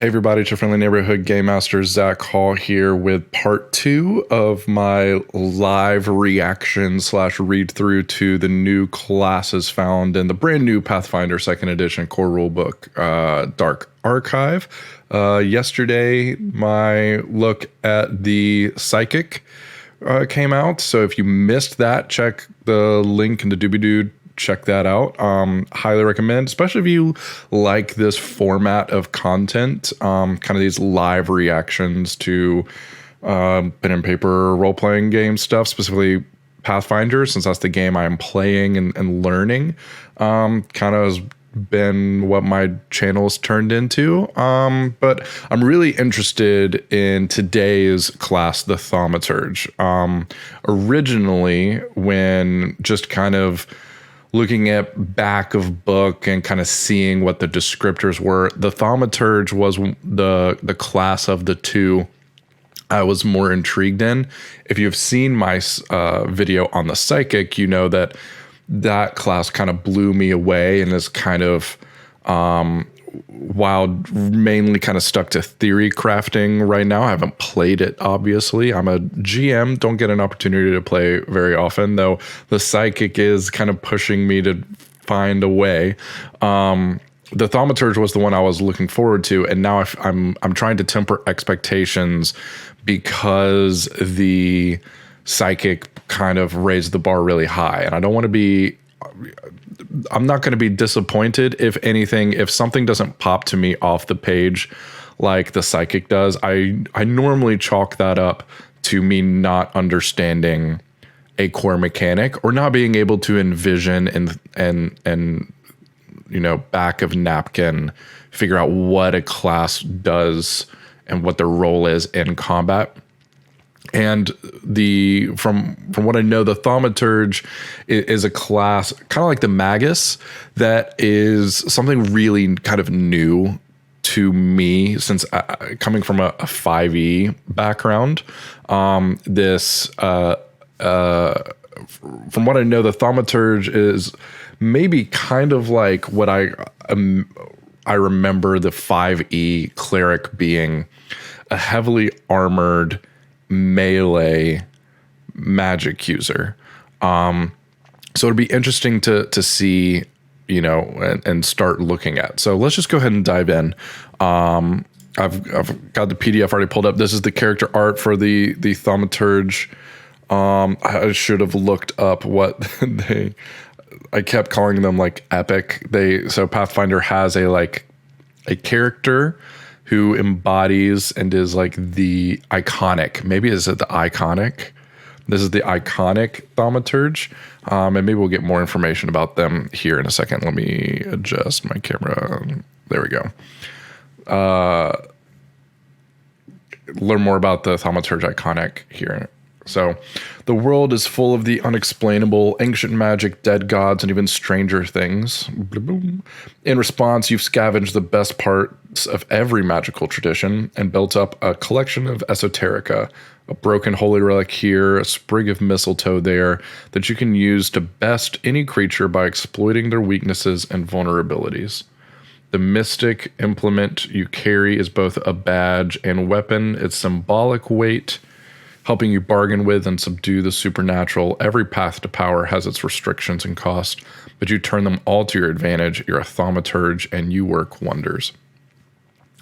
Hey everybody, it's your friendly neighborhood game master Zach Hall here with part 2 of my live reaction / read through to the new classes found in the brand new Pathfinder 2nd edition core rulebook, Dark Archive. Yesterday, my look at the Psychic came out, so if you missed that, check the link in the doobie-doo. Check that out. Highly recommend, especially if you like this format of content, kind of these live reactions to pen and paper role-playing game stuff, specifically Pathfinder, since that's the game I'm playing and learning. Kind of has been what my channel's turned into. But I'm really interested in today's class, the Thaumaturge. Originally, when just kind of looking at back of book and kind of seeing what the descriptors were, the Thaumaturge was the class of the two I was more intrigued in. If you've seen my video on the Psychic, you know that that class kind of blew me away and is kind of, while mainly kind of stuck to theory crafting right now. I haven't played it, obviously. I'm a GM, don't get an opportunity to play very often, though the Psychic is kind of pushing me to find a way. The Thaumaturge was the one I was looking forward to, and now I'm trying to temper expectations because the Psychic kind of raised the bar really high, and I don't want to be... I'm not going to be disappointed. If anything, if something doesn't pop to me off the page like the Psychic does, I normally chalk that up to me not understanding a core mechanic or not being able to envision and you know, back of napkin figure out what a class does and what their role is in combat. And from what I know, the Thaumaturge is a class kind of like the Magus that is something really kind of new to me, since coming from a 5e background. From what I know, the Thaumaturge is maybe kind of like what I remember the 5e cleric being, a heavily armored melee magic user. So it'd be interesting to see, you know, and start looking at. So let's just go ahead and dive in. I've got the PDF already pulled up. This is the character art for the Thaumaturge. I should have looked up what I kept calling them like epic. So Pathfinder has a character who embodies and is like the iconic. Maybe is it the iconic? This is the iconic Thaumaturge. And maybe we'll get more information about them here in a second. Let me adjust my camera. There we go. Learn more about the Thaumaturge iconic here. So, the world is full of the unexplainable, ancient magic, dead gods, and even stranger things. In response, you've scavenged the best parts of every magical tradition and built up a collection of esoterica, a broken holy relic here, a sprig of mistletoe there, that you can use to best any creature by exploiting their weaknesses and vulnerabilities. The mystic implement you carry is both a badge and weapon. Its symbolic weight, helping you bargain with and subdue the supernatural. Every path to power has its restrictions and cost, but you turn them all to your advantage. You're a Thaumaturge, and you work wonders.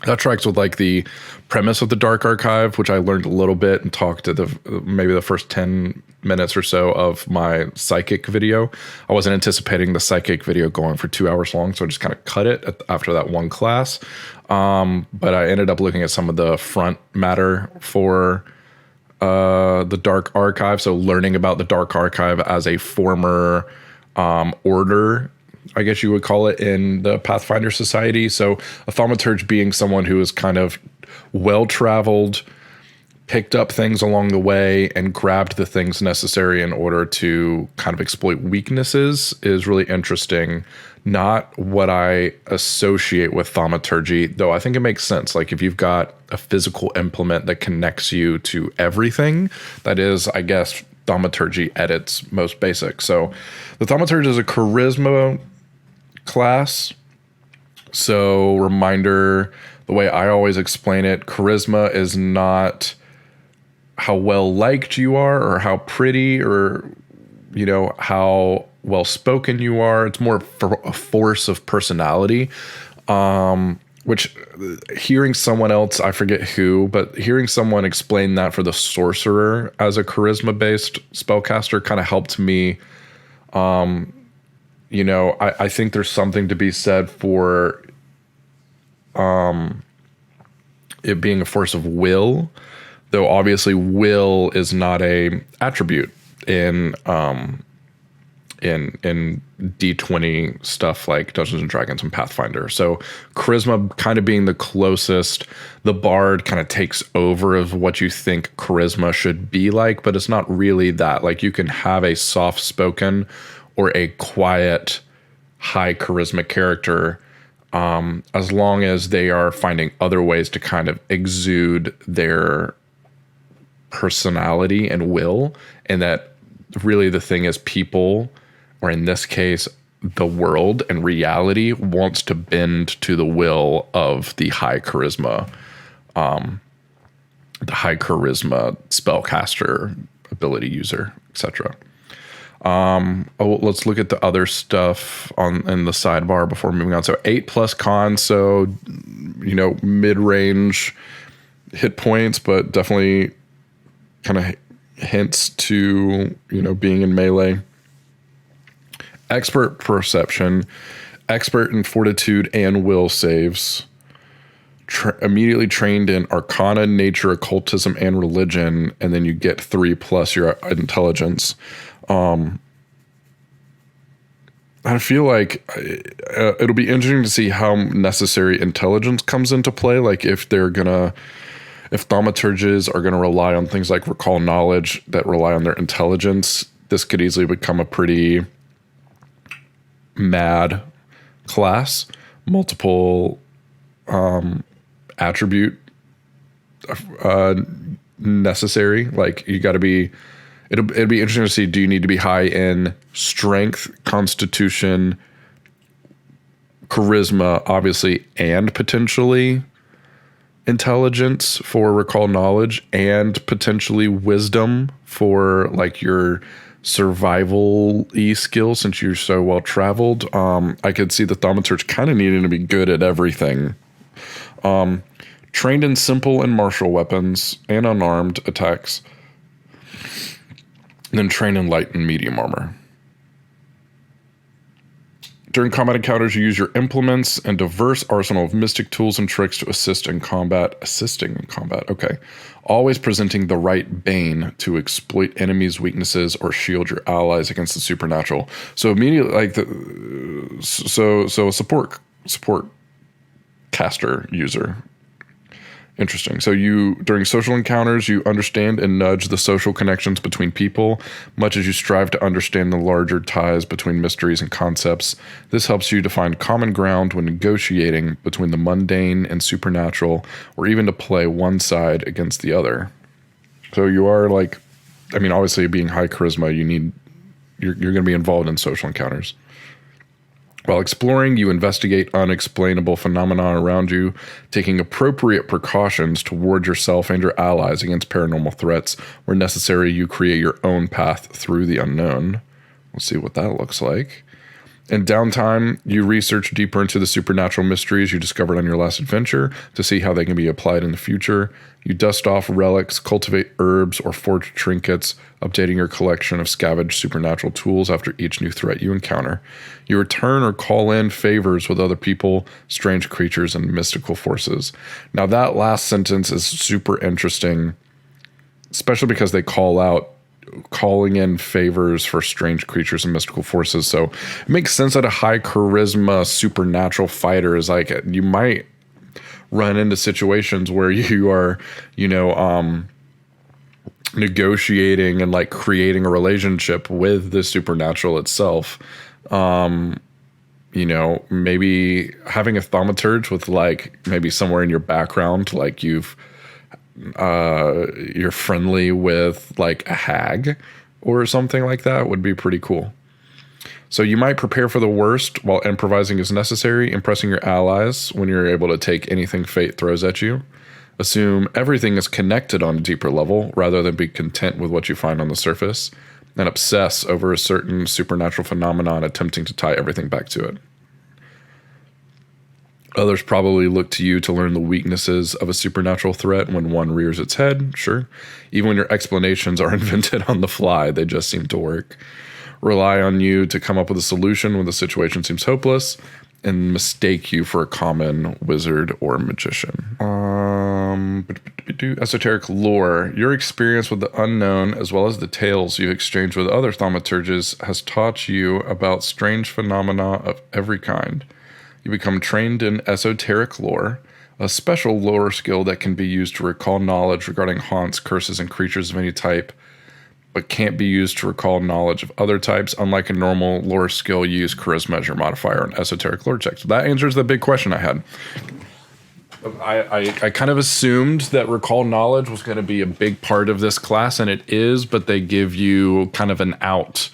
That tracks with like the premise of the Dark Archive, which I learned a little bit and talked to maybe the first 10 minutes or so of my Psychic video. I wasn't anticipating the Psychic video going for 2 hours long, so I just kind of cut it after that one class. But I ended up looking at some of the front matter for the Dark Archive, so learning about the Dark Archive as a former order, I guess you would call it, in the Pathfinder Society. So a Thaumaturge being someone who is kind of well-traveled, picked up things along the way, and grabbed the things necessary in order to kind of exploit weaknesses is really interesting. Not what I associate with Thaumaturgy, though I think it makes sense. Like if you've got a physical implement that connects you to everything, that is, I guess, Thaumaturgy at its most basic. So the Thaumaturge is a charisma class. So reminder the way I always explain it, charisma is not how well liked you are or how pretty or, you know, how well spoken you are. It's more a force of personality. Which hearing someone else, I forget who, but hearing someone explain that for the sorcerer as a charisma-based spellcaster kind of helped me. You know, I think there's something to be said for it being a force of will, though obviously will is not a attribute in D20 stuff like Dungeons and Dragons and Pathfinder. So charisma kind of being the closest, the bard kind of takes over of what you think charisma should be like, but it's not really that. Like you can have a soft-spoken or a quiet, high charisma character as long as they are finding other ways to kind of exude their personality and will, and that really the thing is people, or in this case, the world and reality wants to bend to the will of the high charisma spellcaster, ability user, etc. Let's look at the other stuff in the sidebar before moving on. So 8+ con, so you know, mid-range hit points, but definitely kind of hints to, you know, being in melee. Expert perception, expert in fortitude and will saves. Immediately trained in arcana, nature, occultism, and religion, and then you get 3+ your intelligence. I feel like it'll be interesting to see how necessary intelligence comes into play. Like if thaumaturges are gonna rely on things like recall knowledge that rely on their intelligence, this could easily become a pretty mad class. Multiple attribute necessary. Like you got to be. It'd be interesting to see. Do you need to be high in strength, constitution, charisma, obviously, and potentially intelligence for recall knowledge, and potentially wisdom for like your survival-y skills since you're so well traveled. I could see the Thaumaturge kind of needing to be good at everything. Trained in simple and martial weapons and unarmed attacks. And then trained in light and medium armor. During combat encounters, you use your implements and diverse arsenal of mystic tools and tricks to assisting in combat. Okay. Always presenting the right bane to exploit enemies' weaknesses or shield your allies against the supernatural. So immediately, like a support caster user. Interesting. So during social encounters, you understand and nudge the social connections between people, much as you strive to understand the larger ties between mysteries and concepts. This helps you to find common ground when negotiating between the mundane and supernatural, or even to play one side against the other. So you are like, I mean, obviously being high charisma, you're going to be involved in social encounters. While exploring, you investigate unexplainable phenomena around you, taking appropriate precautions to ward yourself and your allies against paranormal threats. Where necessary, you create your own path through the unknown. We'll see what that looks like. In downtime, you research deeper into the supernatural mysteries you discovered on your last adventure to see how they can be applied in the future. You dust off relics, cultivate herbs, or forge trinkets, updating your collection of scavenged supernatural tools after each new threat you encounter. You return or call in favors with other people, strange creatures, and mystical forces. Now that last sentence is super interesting, especially because they call out calling in favors for strange creatures and mystical forces. So it makes sense that a high charisma supernatural fighter is like, you might run into situations where you are, negotiating and like creating a relationship with the supernatural itself. Maybe having a thaumaturge with like maybe somewhere in your background, like you're friendly with like a hag or something like that would be pretty cool. So you might prepare for the worst while improvising as necessary, impressing your allies when you're able to take anything fate throws at you. Assume everything is connected on a deeper level rather than be content with what you find on the surface, and obsess over a certain supernatural phenomenon attempting to tie everything back to it. Others probably look to you to learn the weaknesses of a supernatural threat when one rears its head, sure. Even when your explanations are invented on the fly, they just seem to work. Rely on you to come up with a solution when the situation seems hopeless, and mistake you for a common wizard or magician. Esoteric Lore. Your experience with the unknown, as well as the tales you've exchanged with other thaumaturges, has taught you about strange phenomena of every kind. You become trained in Esoteric Lore, a special lore skill that can be used to recall knowledge regarding haunts, curses, and creatures of any type, but can't be used to recall knowledge of other types. Unlike a normal lore skill, you use charisma as your modifier on Esoteric Lore checks. So that answers the big question I had. I kind of assumed that recall knowledge was going to be a big part of this class, and it is, but they give you kind of an out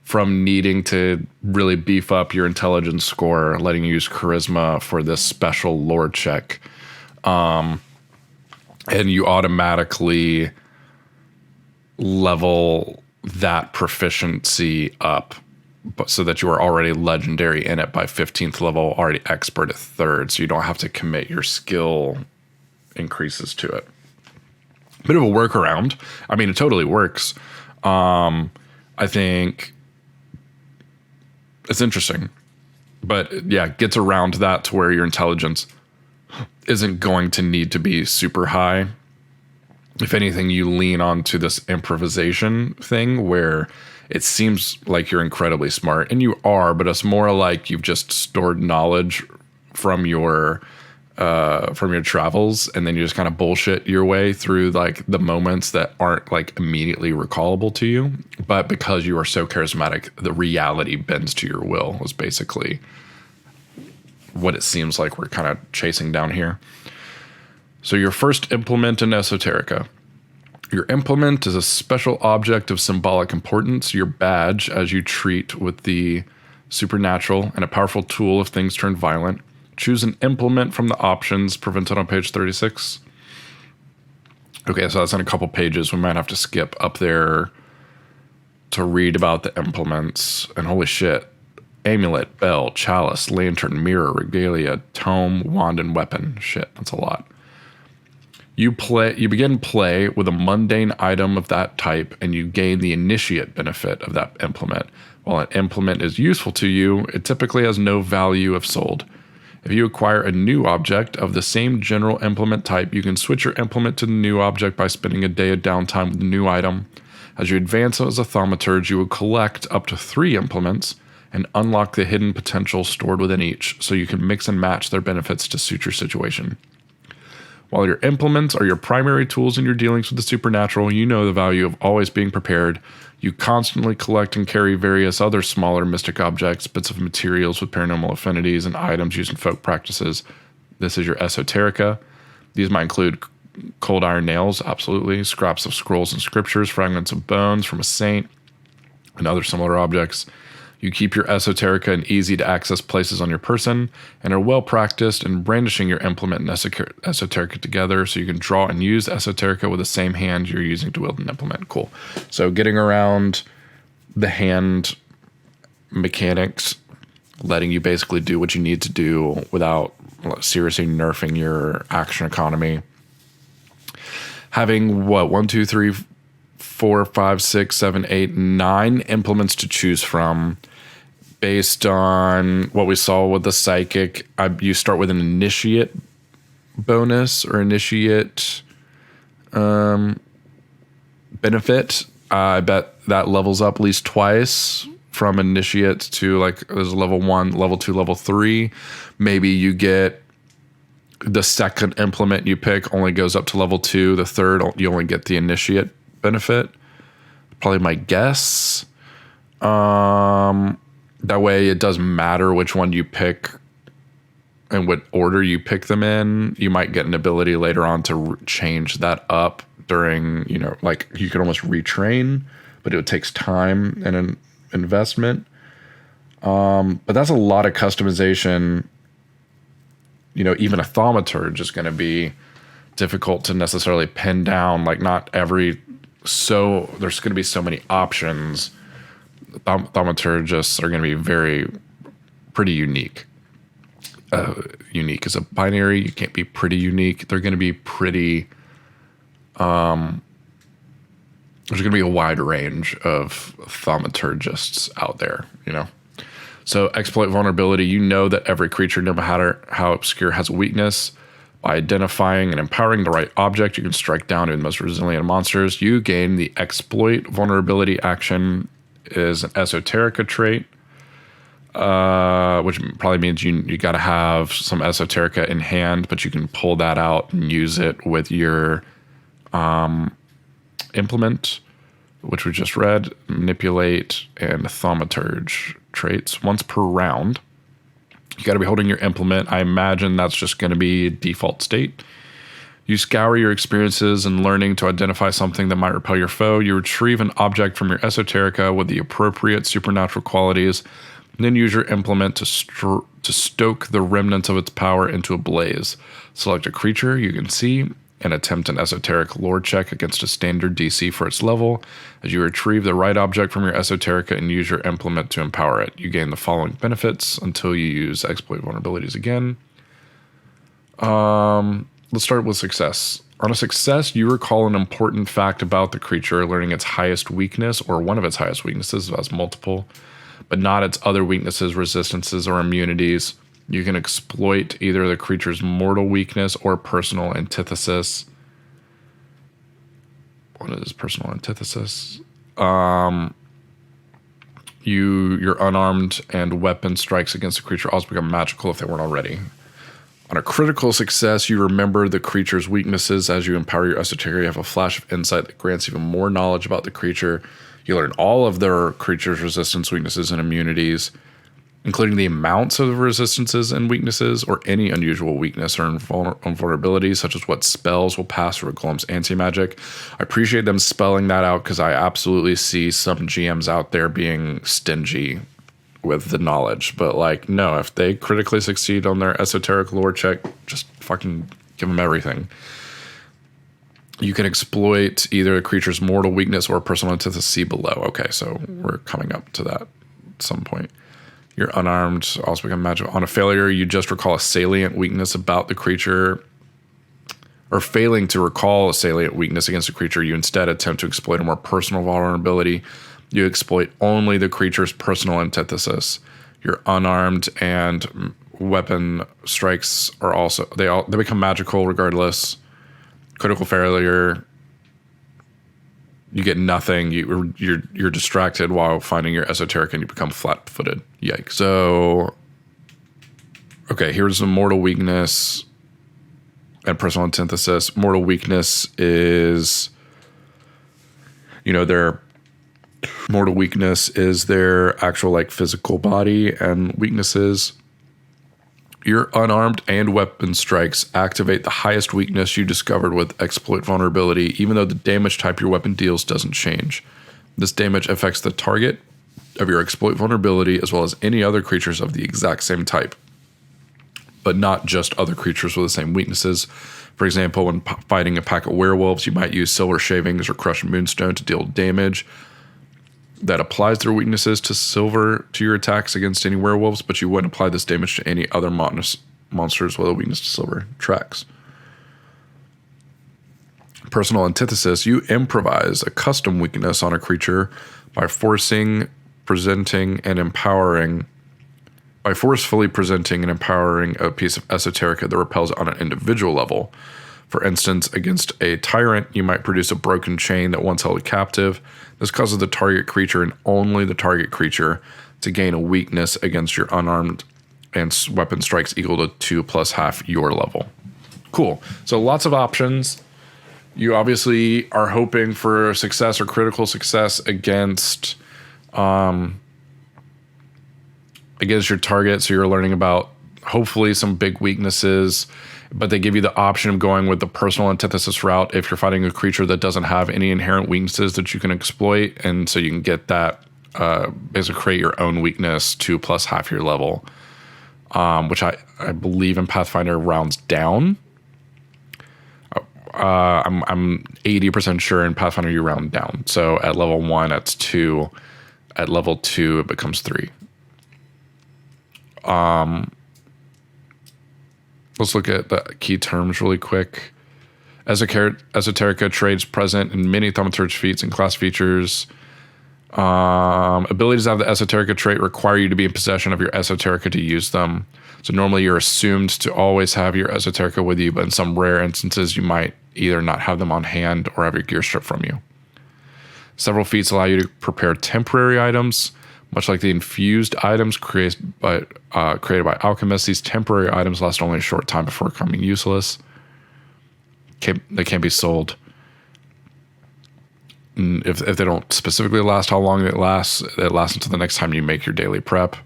from needing to really beef up your intelligence score, letting you use charisma for this special lore check. And you automatically level that proficiency up, but so that you are already legendary in it by 15th level, already expert at 3rd, so you don't have to commit your skill increases to it. Bit of a workaround. I mean, it totally works. I think it's interesting, but yeah, gets around that to where your intelligence isn't going to need to be super high. If anything, you lean onto this improvisation thing where it seems like you're incredibly smart, and you are, but it's more like you've just stored knowledge from your travels, and then you just kind of bullshit your way through like the moments that aren't like immediately recallable to you. But because you are so charismatic, the reality bends to your will is basically what it seems like we're kind of chasing down here. So your first implement in Esoterica. Your implement is a special object of symbolic importance, your badge as you treat with the supernatural, and a powerful tool if things turn violent. Choose an implement from the options presented on page 36. Okay, so that's in a couple pages. We might have to skip up there to read about the implements. And holy shit. Amulet, bell, chalice, lantern, mirror, regalia, tome, wand, and weapon. Shit, that's a lot. You begin play with a mundane item of that type, and you gain the initiate benefit of that implement. While an implement is useful to you, it typically has no value if sold. If you acquire a new object of the same general implement type, you can switch your implement to the new object by spending a day of downtime with the new item. As you advance as a thaumaturge, you will collect up to 3 implements and unlock the hidden potential stored within each, so you can mix and match their benefits to suit your situation. While your implements are your primary tools in your dealings with the supernatural, you know the value of always being prepared. You constantly collect and carry various other smaller mystic objects, bits of materials with paranormal affinities, and items used in folk practices. This is your Esoterica. These might include cold iron nails, absolutely, scraps of scrolls and scriptures, fragments of bones from a saint, and other similar objects. You keep your Esoterica in easy-to-access places on your person, and are well-practiced in brandishing your implement and Esoterica together, so you can draw and use Esoterica with the same hand you're using to wield an implement. Cool. So getting around the hand mechanics, letting you basically do what you need to do without seriously nerfing your action economy. Having, 1, 2, 3, 4, 5, 6, 7, 8, 9 implements to choose from based on what we saw with the psychic. You start with an initiate bonus or initiate benefit. I bet that levels up at least twice from initiate to like there's level 1, level 2, level 3. Maybe you get the second implement you pick only goes up to level 2. The third, you only get the initiate benefit. Probably my guess. That way it doesn't matter which one you pick and what order you pick them in. You might get an ability later on to change that up during, like you could almost retrain, but it takes time and an investment. But that's a lot of customization. You know, even a Thaumaturge is going to be difficult to necessarily pin down. Like not every, so there's going to be so many options. Thaumaturgists are going to be pretty unique. Unique is a binary. You can't be pretty unique. They're going to be pretty, there's going to be a wide range of thaumaturgists out there, you know? So exploit vulnerability. You know that every creature, no matter how obscure, has a weakness. By identifying and empowering the right object, you can strike down even the most resilient monsters. You gain the exploit vulnerability action is an Esoterica trait, which probably means you got to have some Esoterica in hand, but you can pull that out and use it with your implement, which we just read, manipulate, and thaumaturge traits once per round. You got to be holding your implement. I imagine that's just going to be default state. You scour your experiences and learning to identify something that might repel your foe. You retrieve an object from your Esoterica with the appropriate supernatural qualities, and then use your implement to stoke the remnants of its power into a blaze. Select a creature you can see and attempt an Esoteric Lore check against a standard DC for its level. As you retrieve the right object from your Esoterica and use your implement to empower it, you gain the following benefits until you use exploit vulnerabilities again. Let's start with success. On a success, you recall an important fact about the creature, learning its highest weakness or one of its highest weaknesses. It has multiple, but not its other weaknesses, resistances, or immunities. You can exploit either the creature's mortal weakness or personal antithesis. What is personal antithesis? Your unarmed and weapon strikes against the creature also become magical if they weren't already. On a critical success, you remember the creature's weaknesses. As you empower your Esoteric, you have a flash of insight that grants even more knowledge about the creature. You learn all of their creature's resistance, weaknesses, and immunities, including the amounts of resistances and weaknesses, or any unusual weakness or vulnerability, such as what spells will pass through a golem's anti-magic. I appreciate them spelling that out because I absolutely see some GMs out there being stingy with the knowledge. But like, no, if they critically succeed on their Esoteric Lore check, just fucking give them everything. You can exploit either a creature's mortal weakness or personal antithesis. See below. Okay, so we're coming up to that at some point. You're unarmed, also become magical. On a failure, you just recall a salient weakness about the creature, or failing to recall a salient weakness against a creature, you instead attempt to exploit a more personal vulnerability. You exploit only the creature's personal antithesis. You're unarmed and weapon strikes are also, they become magical regardless. Critical failure, you get nothing. You're distracted while finding your Esoteric and you become flat-footed. Yikes. So, okay, here's a mortal weakness and personal antithesis. Mortal weakness is, their mortal weakness is their actual like physical body, and weaknesses. Your unarmed and weapon strikes activate the highest weakness you discovered with exploit vulnerability, even though the damage type your weapon deals doesn't change. This damage affects the target of your exploit vulnerability as well as any other creatures of the exact same type, but not just other creatures with the same weaknesses. For example, when fighting a pack of werewolves, you might use silver shavings or crushed moonstone to deal damage that applies their weaknesses to silver to your attacks against any werewolves, but you wouldn't apply this damage to any other monsters with a weakness to silver tracks. Personal antithesis, you improvise a custom weakness on a creature by forcefully presenting and empowering a piece of Esoterica that repels it on an individual level. For instance, against a tyrant, you might produce a broken chain that once held captive. This causes the target creature and only the target creature to gain a weakness against your unarmed and weapon strikes equal to 2 plus half your level. Cool. So lots of options. You obviously are hoping for success or critical success against your target. So you're learning about hopefully some big weaknesses, but they give you the option of going with the personal antithesis route if you're fighting a creature that doesn't have any inherent weaknesses that you can exploit. And so you can get that basically create your own weakness 2 plus half your level, which I believe in Pathfinder rounds down. I'm 80% sure in Pathfinder you round down. So at level 1, that's 2. At level 2, it becomes 3. Let's look at the key terms really quick. Esoterica trades present in many Thaumaturge feats and class features. Abilities out of the Esoterica trait require you to be in possession of your Esoterica to use them. So normally you're assumed to always have your Esoterica with you, but in some rare instances you might either not have them on hand or have your gear stripped from you. Several feats allow you to prepare temporary items. Much like the infused items created by alchemists, these temporary items last only a short time before becoming useless. They can't be sold. If they don't specifically last how long it lasts until the next time you make your daily prep.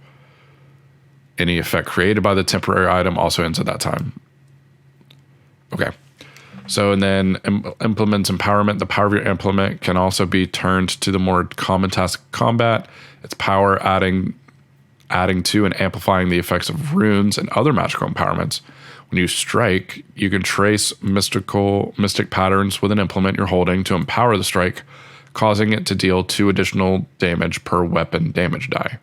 Any effect created by the temporary item also ends at that time. Okay. So, and then implements empowerment. The power of your implement can also be turned to the more common task of combat. Its power adding to and amplifying the effects of runes and other magical empowerments. When you strike, you can trace mystic patterns with an implement you're holding to empower the strike, causing it to deal 2 additional damage per weapon damage die.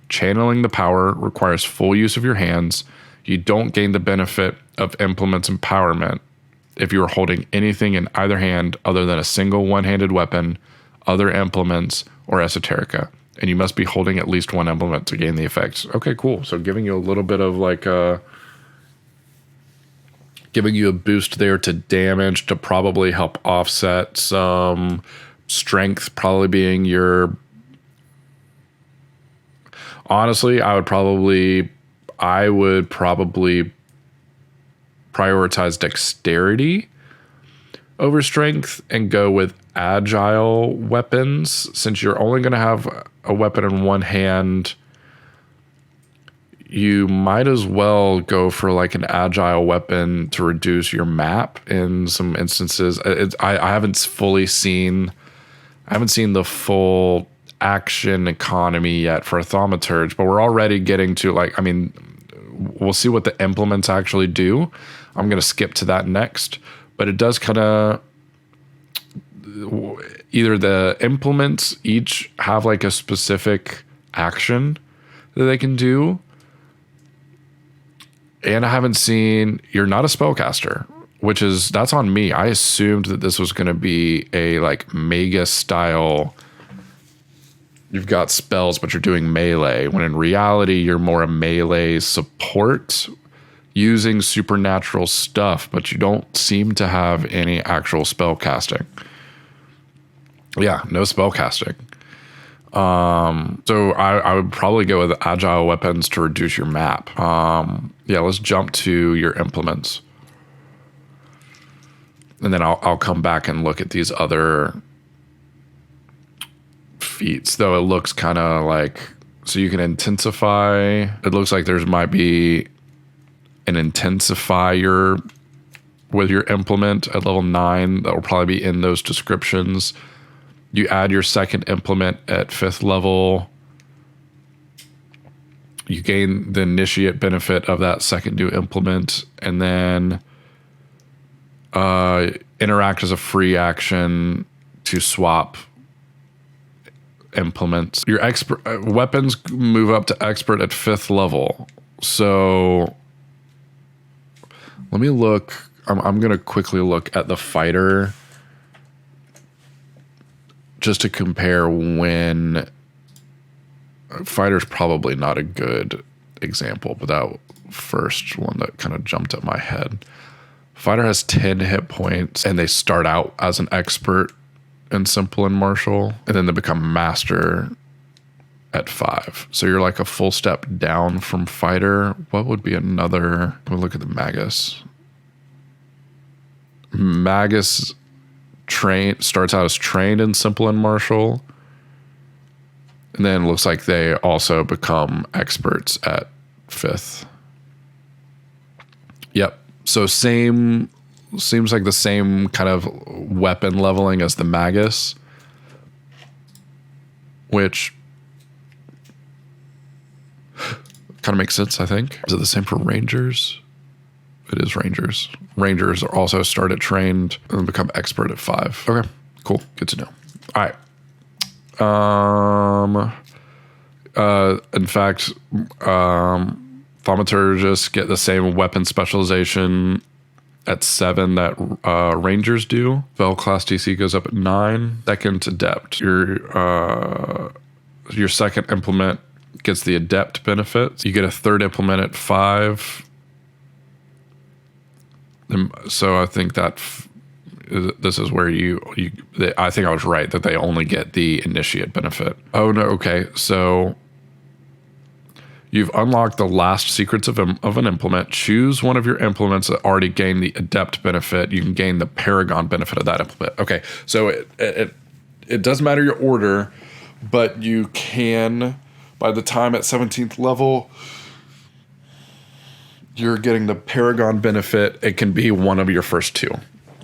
Channeling the power requires full use of your hands. You don't gain the benefit of implement's empowerment if you are holding anything in either hand other than a single one-handed weapon, other implements, or esoterica. And you must be holding at least one implement to gain the effects. Okay, cool. So giving you a little bit of giving you a boost there to damage to probably help offset some strength, probably being your... Honestly, I would probably prioritize dexterity over strength and go with agile weapons. Since you're only going to have a weapon in one hand, you might as well go for like an agile weapon to reduce your map in some instances. I haven't seen the full action economy yet for a Thaumaturge, but we're already getting to we'll see what the implements actually do. I'm going to skip to that next, but it does kind of... Either the implements each have like a specific action that they can do. And I haven't seen... You're not a spellcaster, that's on me. I assumed that this was going to be a like Magus style... You've got spells, but you're doing melee, when in reality, you're more a melee support using supernatural stuff, but you don't seem to have any actual spell casting. Yeah, no spell casting. So I would probably go with agile weapons to reduce your map. Let's jump to your implements. And then I'll come back and look at these other feats, though it looks kind of like... So you can intensify. It looks like there might be an intensifier with your implement at level 9. That will probably be in those descriptions. You add your second implement at 5th level. You gain the initiate benefit of that second new implement, and then interact as a free action to swap implements. Your expert weapons move up to expert at 5th level. So let me look. I'm going to quickly look at the fighter just to compare when... Fighter's probably not a good example, but that first one that kind of jumped at my head. Fighter has 10 hit points, and they start out as an expert in simple and martial, and then they become master at 5. So you're like a full step down from fighter. What would be another... We'll look at the Magus. Magus starts out as trained in simple and martial, and then it looks like they also become experts at 5th. Yep. So seems like the same kind of weapon leveling as the Magus, which Kind of makes sense, I think. Is it the same for Rangers? It is Rangers. Rangers are also start at trained and become expert at 5. Okay, cool. Good to know. All right. In fact, Thaumaturges get the same weapon specialization at 7 that Rangers do. Spell class DC goes up at 9. Second Adept. Your second implement gets the Adept benefit. You get a third implement at 5. So I think that this is where I think I was right that they only get the Initiate benefit. Oh no, okay. So you've unlocked the last secrets of an implement. Choose one of your implements that already gained the Adept benefit. You can gain the Paragon benefit of that implement. Okay, so it does matter your order, but you can, by the time at 17th level, you're getting the Paragon benefit. It can be one of your first 2.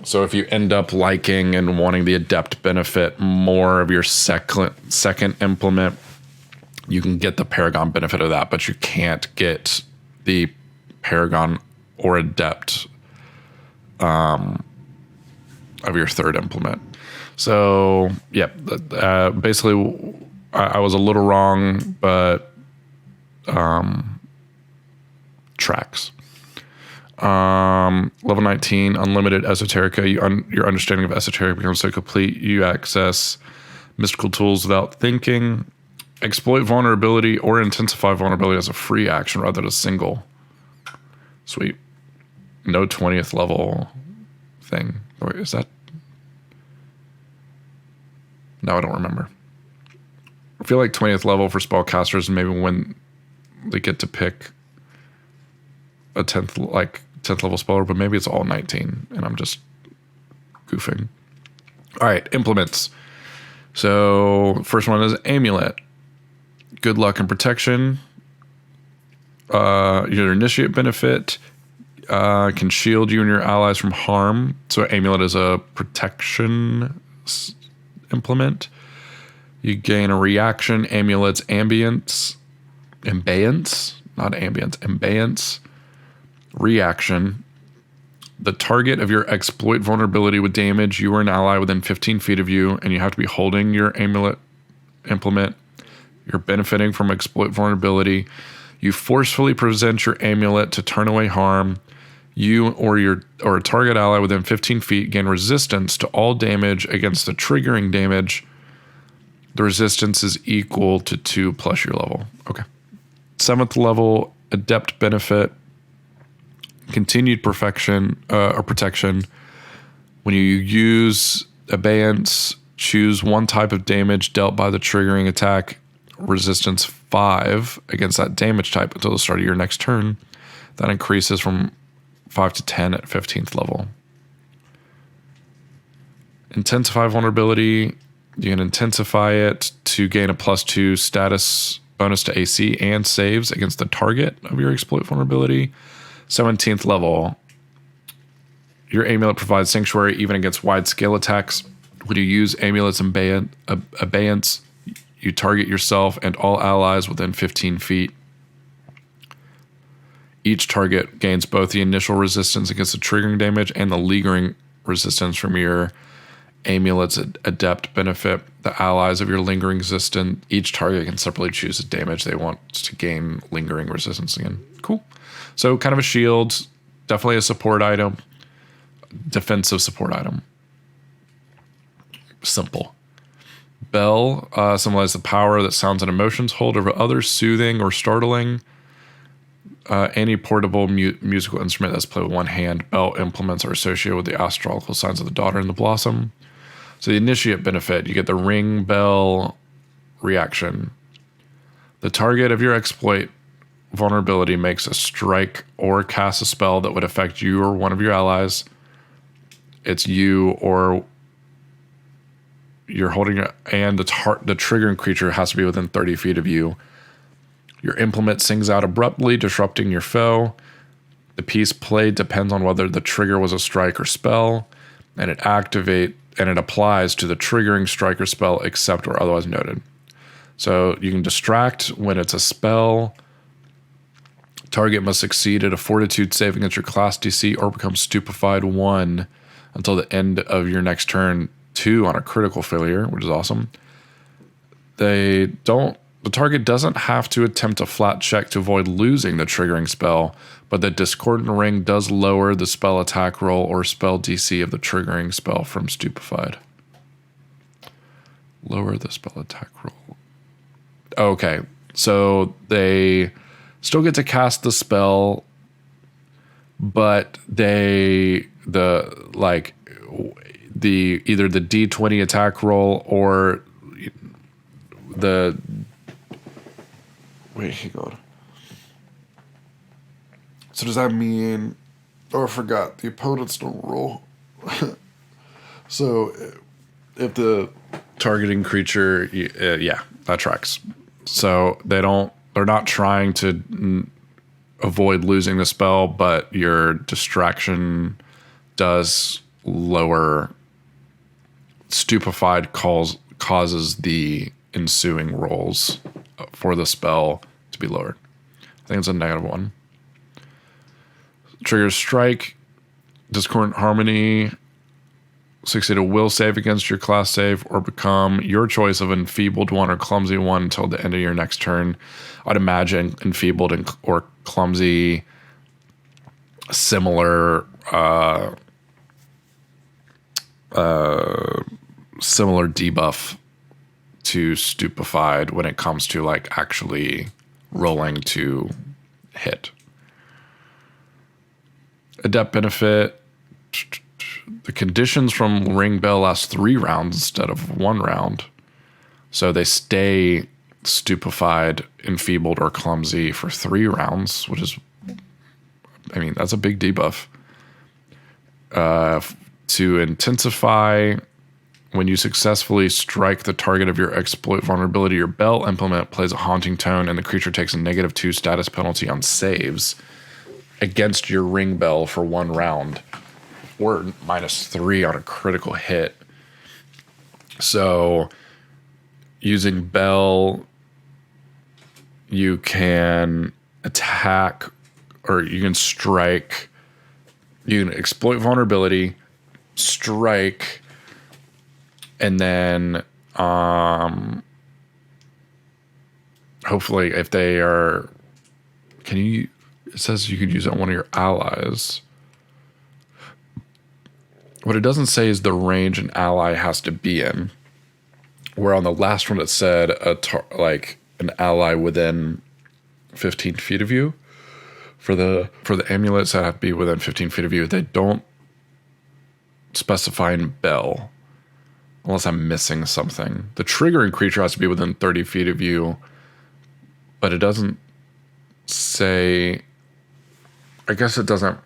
So if you end up liking and wanting the Adept benefit more of your second implement, you can get the Paragon benefit of that, but you can't get the Paragon or Adept of your third implement. So, yeah, basically, I was a little wrong, but tracks. Level 19, Unlimited Esoterica. Your understanding of Esoteric becomes so complete, you access mystical tools without thinking. Exploit vulnerability or intensify vulnerability as a free action rather than a single. Sweet. No 20th level thing. Wait, is that? No, I don't remember. I feel like 20th level for spellcasters maybe when they get to pick a 10th level speller, but maybe it's all 19 and I'm just goofing. All right, implements. So first one is Amulet. Good luck and protection. Your Initiate benefit can shield you and your allies from harm. So Amulet is a protection implement. You gain a reaction. Amulet's ambience, not ambience, ambience reaction. The target of your exploit vulnerability would damage you or an ally within 15 feet of you, and you have to be holding your Amulet implement. You're benefiting from exploit vulnerability. You forcefully present your amulet to turn away harm. You or a target ally within 15 feet gain resistance to all damage against the triggering damage. The resistance is equal to 2 plus your level. Okay. 7th level, Adept benefit. Continued perfection or protection. When you use abeyance, choose one type of damage dealt by the triggering attack. Resistance 5 against that damage type until the start of your next turn. That increases from 5 to 10 at 15th level. Intensify vulnerability. You can intensify it to gain a +2 status bonus to AC and saves against the target of your exploit vulnerability. 17th level. Your amulet provides sanctuary even against wide scale attacks. When you use amulet's abeyance, you target yourself and all allies within 15 feet. Each target gains both the initial resistance against the triggering damage and the lingering resistance from your amulet's Adept benefit. The allies of your lingering resistance, each target can separately choose the damage they want to gain lingering resistance again. Cool. So kind of a shield, definitely a support item, defensive support item. Simple. Bell symbolizes the power that sounds and emotions hold over others, soothing or startling. Any portable musical instrument that's played with one hand. Bell implements are associated with the astrological signs of the daughter and the blossom. So the Initiate benefit, you get the ring bell reaction. The target of your exploit vulnerability makes a strike or cast a spell that would affect you or one of your allies. It's you or you're holding it, and the triggering creature has to be within 30 feet of you. Your implement sings out abruptly, disrupting your foe. The piece played depends on whether the trigger was a strike or spell, and it applies to the triggering strike or spell except where otherwise noted. So you can distract when it's a spell. Target must succeed at a fortitude save against your class DC or become stupefied 1 until the end of your next turn, 2 on a critical failure, which is awesome. The target doesn't have to attempt a flat check to avoid losing the triggering spell, but the Discordant Ring does lower the spell attack roll or spell DC of the triggering spell from stupefied. Lower the spell attack roll. Okay, so they still get to cast the spell, but either the D20 attack roll or the hang on. So does that mean? Oh, I forgot. The opponents don't roll. So if the targeting creature, yeah, that tracks. So they're not trying to avoid losing the spell, but your distraction does lower. Stupefied causes the ensuing rolls for the spell to be lowered. I think it's a -1. Triggers strike, Discordant Harmony, succeed a will save against your class save, or become your choice of enfeebled 1 or clumsy 1 until the end of your next turn. I'd imagine enfeebled or clumsy, similar debuff to stupefied when it comes to like actually rolling to hit. Adept Benefit. The conditions from Ring Bell last 3 rounds instead of 1 round. So they stay stupefied, enfeebled, or clumsy for 3 rounds, which is, I mean, that's a big debuff. To intensify, when you successfully strike the target of your exploit vulnerability, your Bell implement plays a haunting tone and the creature takes a -2 status penalty on saves against your Ring Bell for 1 round, or -3 on a critical hit. So using Bell, you can attack, or you can strike, you can exploit vulnerability, strike, and then hopefully if they are, it says you could use it on one of your allies. What it doesn't say is the range an ally has to be in. Where on the last one it said an ally within 15 feet of you. For the amulets that have to be within 15 feet of you, they don't specify in Bell, unless I'm missing something. The triggering creature has to be within 30 feet of you, but it doesn't say. I guess it doesn't,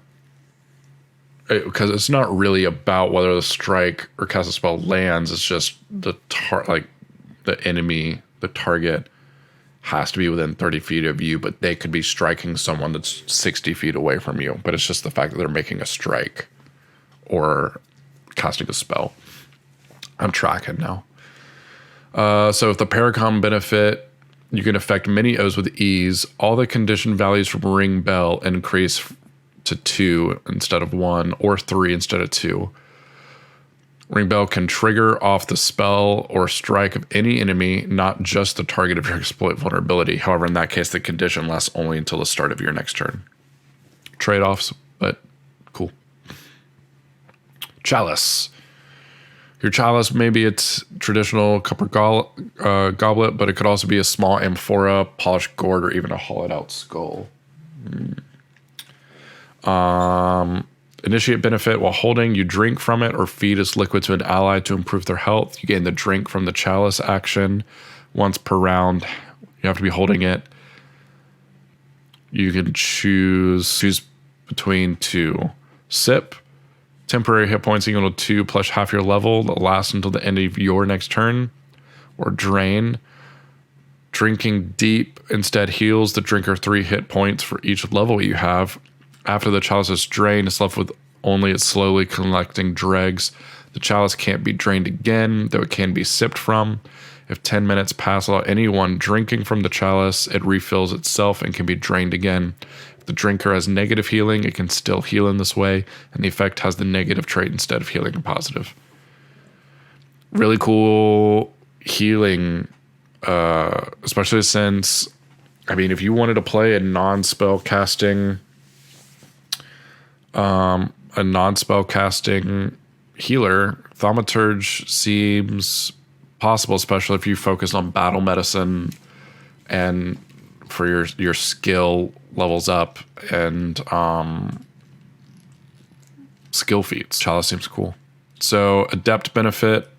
because it's not really about whether the strike or cast a spell lands. It's just the enemy, the target, has to be within 30 feet of you, but they could be striking someone that's 60 feet away from you. But it's just the fact that they're making a strike or casting a spell. I'm tracking now. So if the Paragon Benefit, you can affect many O's with ease. All the condition values from Ring Bell increase to 2 instead of 1, or 3 instead of 2. Ring Bell can trigger off the spell or strike of any enemy, not just the target of your exploit vulnerability. However, in that case, the condition lasts only until the start of your next turn. Trade-offs, but cool. Chalice. Your chalice, maybe it's traditional copper goblet, but it could also be a small amphora, polished gourd, or even a hollowed out skull. Initiate benefit. While holding, you drink from it or feed its liquid to an ally to improve their health. You gain the drink from the chalice action once per round. You have to be holding it. You can choose between 2. Sip. Temporary hit points equal to 2 plus half your level that lasts until the end of your next turn. Or drain. Drinking deep instead heals the drinker 3 hit points for each level you have. After the chalice is drained, it's left with only its slowly collecting dregs. The chalice can't be drained again, though it can be sipped from. If 10 minutes pass without anyone drinking from the chalice, it refills itself and can be drained again. If The drinker has negative healing. It can still heal in this way, and the effect has the negative trait instead of healing a positive. Really cool healing, especially since, I mean, if you wanted to play a non-spell casting healer, Thaumaturge seems possible, especially if you focus on battle medicine and for your skill levels up and skill feats. Chalice seems cool. So Adept Benefit.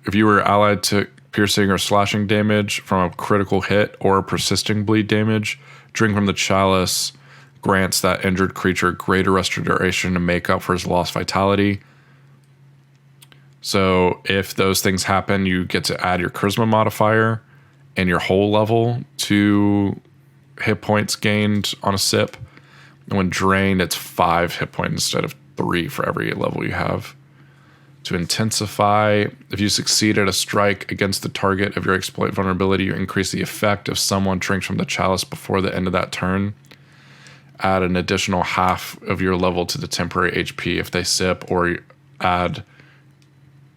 If you were allied to piercing or slashing damage from a critical hit or persisting bleed damage, drink from the chalice grants that injured creature greater restoration to make up for his lost vitality. So if those things happen, you get to add your charisma modifier and your whole level to hit points gained on a sip. And when drained, it's 5 hit points instead of 3 for every level you have. To intensify, if you succeed at a strike against the target of your exploit vulnerability, you increase the effect if someone drinks from the chalice before the end of that turn. Add an additional half of your level to the temporary HP if they sip, or add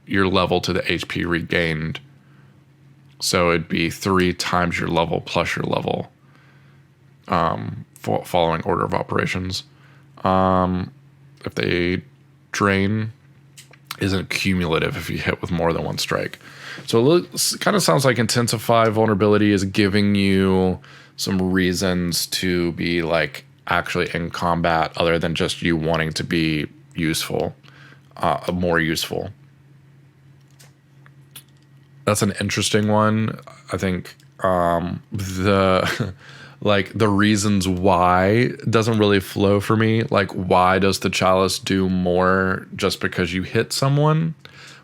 your level to the HP regained. So it'd be 3 times your level plus your level, following order of operations. If they drain, isn't cumulative if you hit with more than 1 strike. So it kind of sounds like Intensify Vulnerability is giving you some reasons to be like actually in combat other than just you wanting to be useful, more useful. That's an interesting one. I think the reasons why doesn't really flow for me. Like, why does the chalice do more just because you hit someone?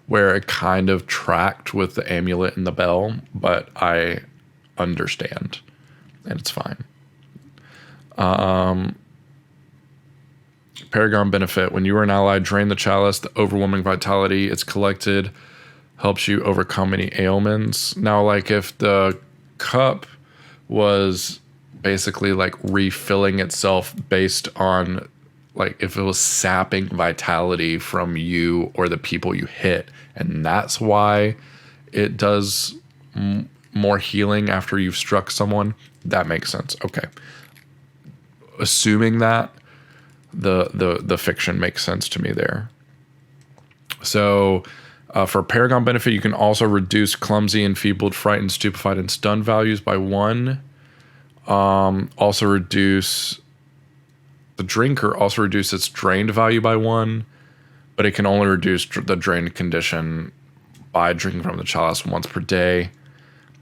Where it kind of tracked with the amulet and the bell, but I understand, and it's fine. Paragon Benefit. When you are an ally, drain the chalice. The overwhelming vitality it's collected helps you overcome any ailments. Now, like, if the cup was basically like refilling itself based on, like, if it was sapping vitality from you or the people you hit, and that's why it does more healing after you've struck someone, that makes sense. Okay. Assuming that, the fiction makes sense to me there. So for Paragon Benefit, you can also reduce clumsy, enfeebled, frightened, stupefied, and stunned values by 1. Also reduce... The drinker also reduces its drained value by 1, but it can only reduce the drained condition by drinking from the chalice once per day.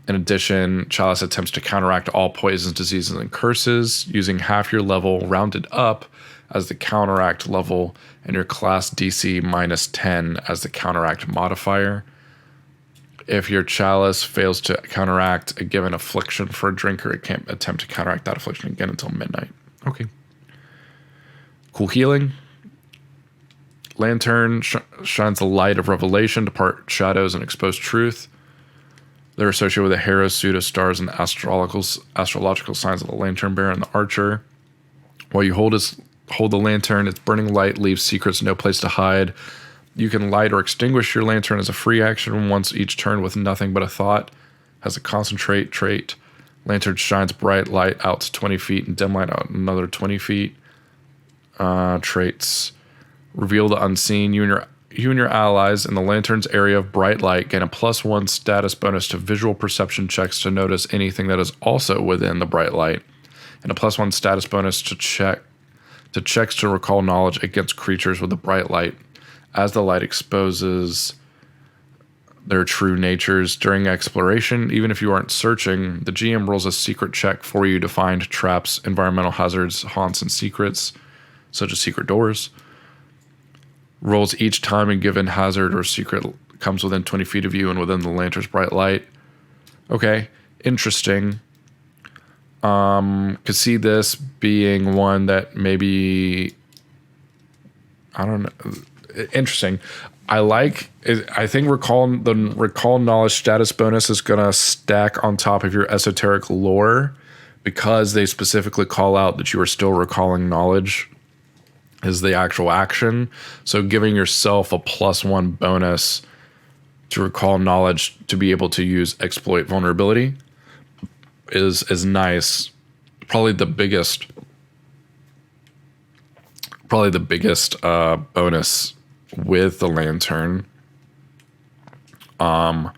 In addition, chalice attempts to counteract all poisons, diseases, and curses using half your level rounded up as the counteract level and your class DC minus 10 as the counteract modifier. If your chalice fails to counteract a given affliction for a drinker, it can't attempt to counteract that affliction again until midnight. Okay. Cool healing. Lantern shines the light of revelation to part shadows and expose truth. They're associated with the hero's suit of stars and astrological signs of the lantern bearer and the archer. While you hold the lantern, its burning light leaves secrets no place to hide. You can light or extinguish your lantern as a free action once each turn with nothing but a thought. Has a concentrate trait. Lantern shines bright light out to 20 feet and dim light out another 20 feet. Traits. Reveal the unseen. You and your allies in the lantern's area of bright light gain a +1 status bonus to visual perception checks to notice anything that is also within the bright light, and a +1 status bonus to checks to recall knowledge against creatures with the bright light, as the light exposes their true natures during exploration. Even if you aren't searching, the GM rolls a secret check for you to find traps, environmental hazards, haunts, and secrets, such as secret doors. Rolls each time a given hazard or secret comes within 20 feet of you and within the lantern's bright light. Okay, interesting. Could see this being one that maybe, I don't know, interesting. I think the recall knowledge status bonus is going to stack on top of your esoteric lore because they specifically call out that you are still recalling knowledge is the actual action. So giving yourself a +1 bonus to recall knowledge to be able to use exploit vulnerability is nice. Probably the biggest bonus with the lantern. And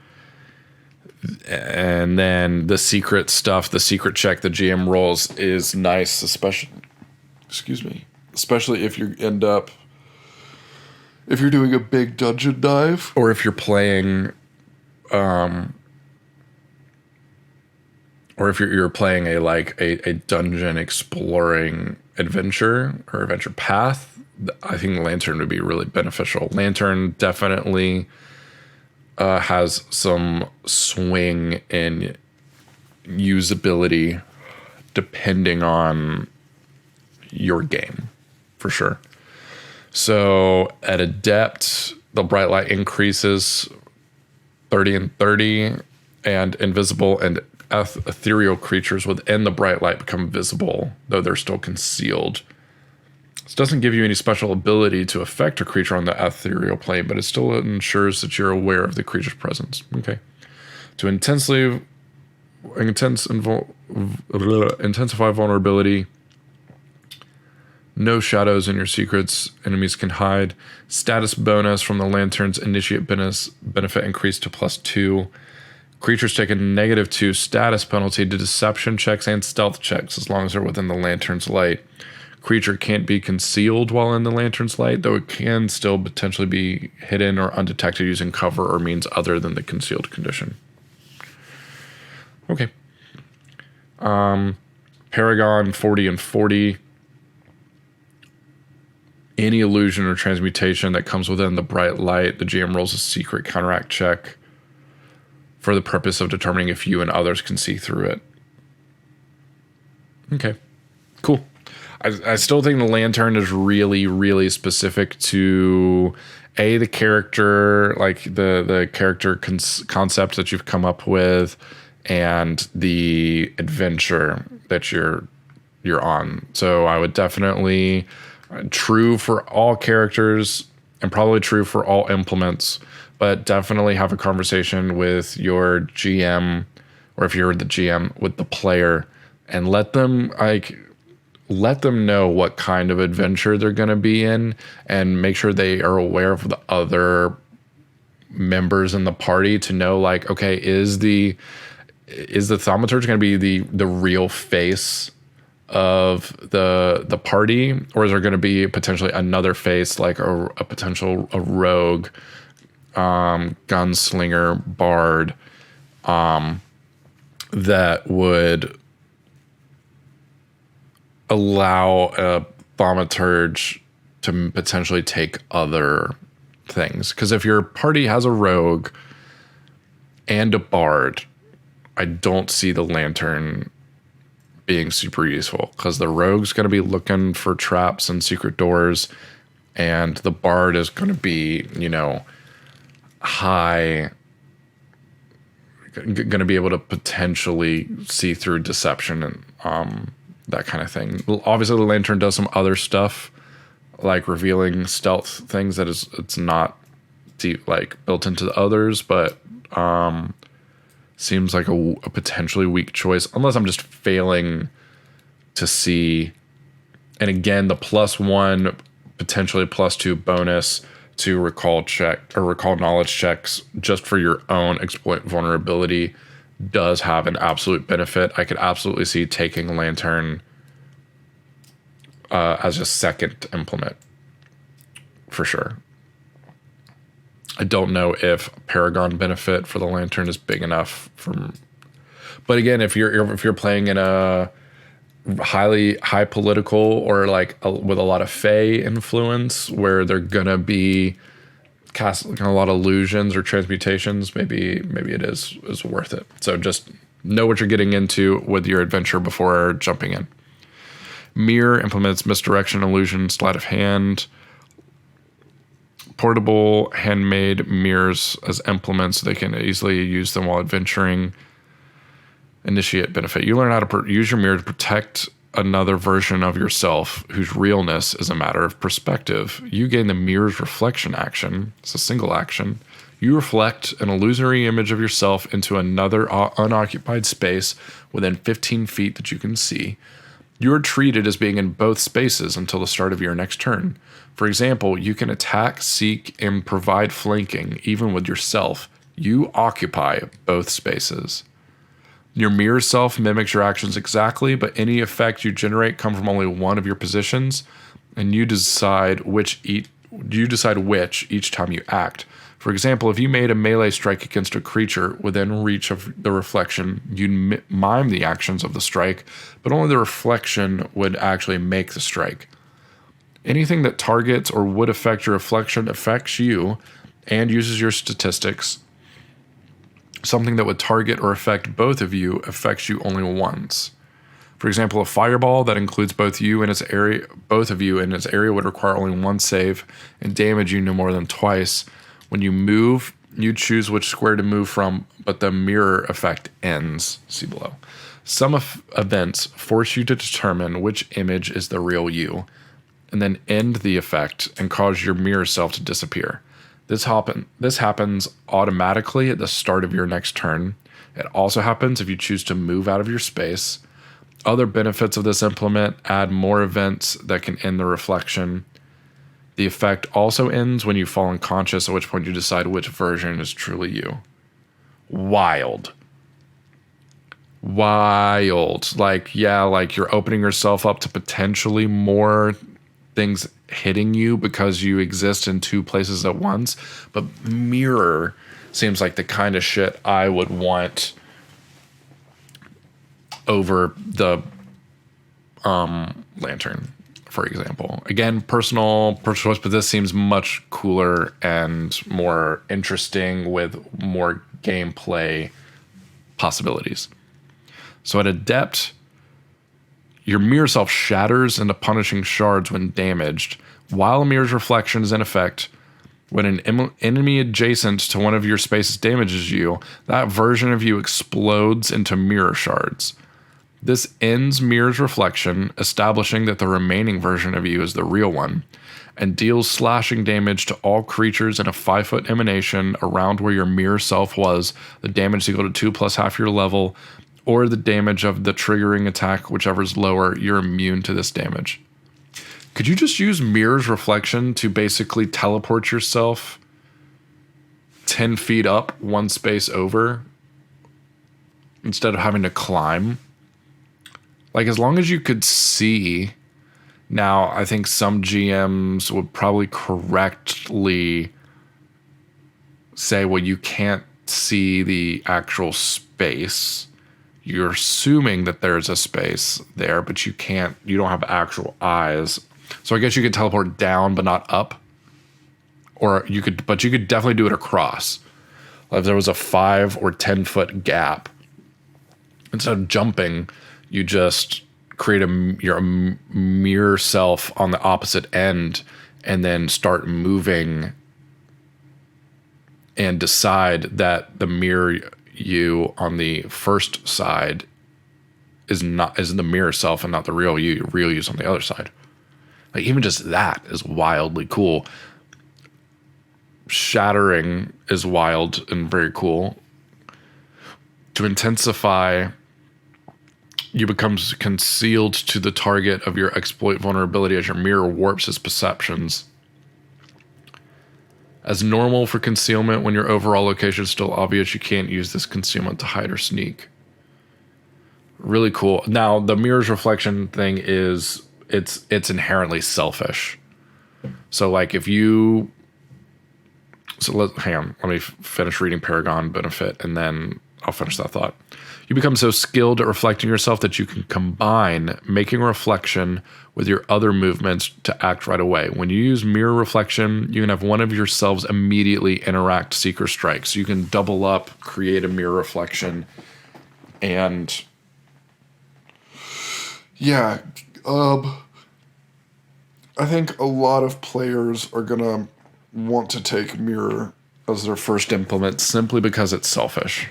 then the secret stuff, the secret check the GM rolls is nice, especially if you end up, if you're doing a big dungeon dive, or if you're playing, or if you're playing a dungeon exploring adventure or adventure path. I think Lantern would be really beneficial. Lantern definitely has some swing in usability depending on your game, for sure. So at Adept, the bright light increases 30 and 30, and invisible and ethereal creatures within the bright light become visible, though they're still concealed. This doesn't give you any special ability to affect a creature on the ethereal plane, but it still ensures that you're aware of the creature's presence. Okay. To intensify vulnerability, no shadows in your secrets enemies can hide. Status bonus from the lantern's initiate benefit increased to +2. Creatures take a -2 status penalty to deception checks and stealth checks as long as they're within the lantern's light. Creature can't be concealed while in the lantern's light, though it can still potentially be hidden or undetected using cover or means other than the concealed condition. Okay. Paragon 40 and 40. Any illusion or transmutation that comes within the bright light, the GM rolls a secret counteract check for the purpose of determining if you and others can see through it. Okay, cool. I still think the lantern is really, really specific to the character, like the character concept that you've come up with, and the adventure that you're on. So I would definitely, true for all characters and probably true for all implements, but definitely have a conversation with your GM, or if you're the GM, with the player, and let them know what kind of adventure they're going to be in, and make sure they are aware of the other members in the party to know, like, okay, is the Thaumaturge going to be the real face of the party, or is there going to be potentially another face, like a rogue, gunslinger, bard, that would allow a Thaumaturge to potentially take other things? Because if your party has a rogue and a bard, I don't see the lantern being super useful, because the rogue's going to be looking for traps and secret doors, and the bard is going to be, going to be able to potentially see through deception and that kind of thing. Obviously, the lantern does some other stuff, like revealing stealth things that it's not built into the others, but seems like a potentially weak choice, unless I'm just failing to see. And again, the +1, potentially +2 bonus to recall knowledge checks just for your own exploit vulnerability does have an absolute benefit. I could absolutely see taking Lantern as a second implement for sure. I don't know if Paragon Benefit for the Lantern is big enough but again, if you're playing in a high political, or with a lot of Fey influence, where they're gonna be casting a lot of illusions or transmutations, maybe it is worth it. So just know what you're getting into with your adventure before jumping in. Mirror implements misdirection, illusion, sleight of hand, portable, handmade mirrors as implements so they can easily use them while adventuring. Initiate benefit. You learn how to use your mirror to protect another version of yourself whose realness is a matter of perspective. You gain the mirror's reflection action. It's a single action. You reflect an illusory image of yourself into another unoccupied space within 15 feet that you can see. You are treated as being in both spaces until the start of your next turn. For example, you can attack, seek, and provide flanking even with yourself. You occupy both spaces. Your mirror self mimics your actions exactly, but any effect you generate come from only one of your positions, and you decide which each time you act. For example, if you made a melee strike against a creature within reach of the reflection, you'd mime the actions of the strike, but only the reflection would actually make the strike. Anything that targets or would affect your reflection affects you and uses your statistics. Something that would target or affect both of you affects you only once. For example, a fireball that includes both of you in its area would require only one save and damage you no more than twice. When you move, you choose which square to move from, but the mirror effect ends. See below. Some events force you to determine which image is the real you, and then end the effect and cause your mirror self to disappear. This happens automatically at the start of your next turn. It also happens if you choose to move out of your space. Other benefits of this implement add more events that can end the reflection. The effect also ends when you fall unconscious, at which point you decide which version is truly you. Wild. Like you're opening yourself up to potentially more things hitting you because you exist in two places at once. But mirror seems like the kind of shit I would want over the lantern, for example. Again, personal choice, but this seems much cooler and more interesting with more gameplay possibilities. So at Adept, your mirror self shatters into punishing shards when damaged, while a mirror's reflection is in effect. When an enemy adjacent to one of your spaces damages you, that version of you explodes into mirror shards. This ends mirror's reflection, establishing that the remaining version of you is the real one, and deals slashing damage to all creatures in a 5-foot emanation around where your mirror self was. The damage is equal to 2 plus half your level, or the damage of the triggering attack, whichever is lower. You're immune to this damage. Could you just use mirror's reflection to basically teleport yourself 10 feet up, one space over, instead of having to climb? Like, as long as you could see. Now, I think some GMs would probably correctly say, well, you can't see the actual space. You're assuming that there's a space there, but you don't have actual eyes. So I guess you could teleport down, but not up. But you could definitely do it across. If there was a 5 or 10 foot gap, instead of jumping, you just create your mirror self on the opposite end and then start moving and decide that the mirror you on the first side is the mirror self and not the real you. Your real you's on the other side. Like, even just that is wildly cool. Shattering is wild and very cool. To intensify, you become concealed to the target of your exploit vulnerability as your mirror warps its perceptions. As normal for concealment, when your overall location is still obvious, you can't use this concealment to hide or sneak. Really cool. Now, the mirror's reflection thing is, it's inherently selfish. So, like, let me finish reading Paragon Benefit, and then I'll finish that thought. You become so skilled at reflecting yourself that you can combine making a reflection with your other movements to act right away. When you use mirror reflection, you can have one of yourselves immediately interact, seek, or strike. So you can double up, create a mirror reflection, and yeah, I think a lot of players are gonna want to take Mirror as their first implement simply because it's selfish.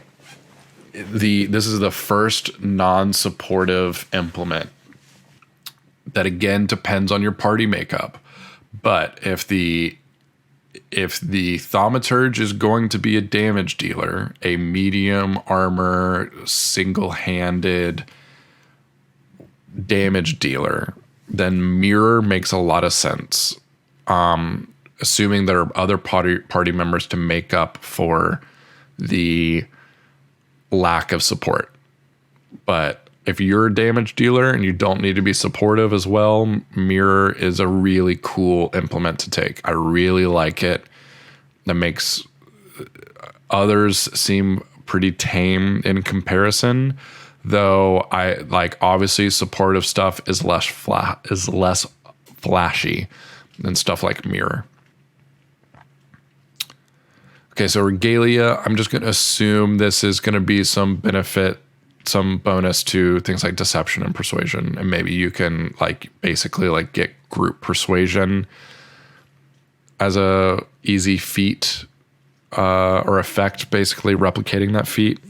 This is the first non-supportive implement that again depends on your party makeup. But if the Thaumaturge is going to be a damage dealer, a medium armor, single-handed damage dealer, then Mirror makes a lot of sense. Assuming there are other party members to make up for the lack of support. But if you're a damage dealer and you don't need to be supportive as well, Mirror is a really cool implement to take. I really like it. That makes others seem pretty tame in comparison, though I like obviously supportive stuff is less flashy than stuff like Mirror. Okay, so Regalia, I'm just going to assume this is going to be some benefit, some bonus to things like Deception and Persuasion. And maybe you can like basically like get group persuasion as a easy feat or effect, basically replicating that feat.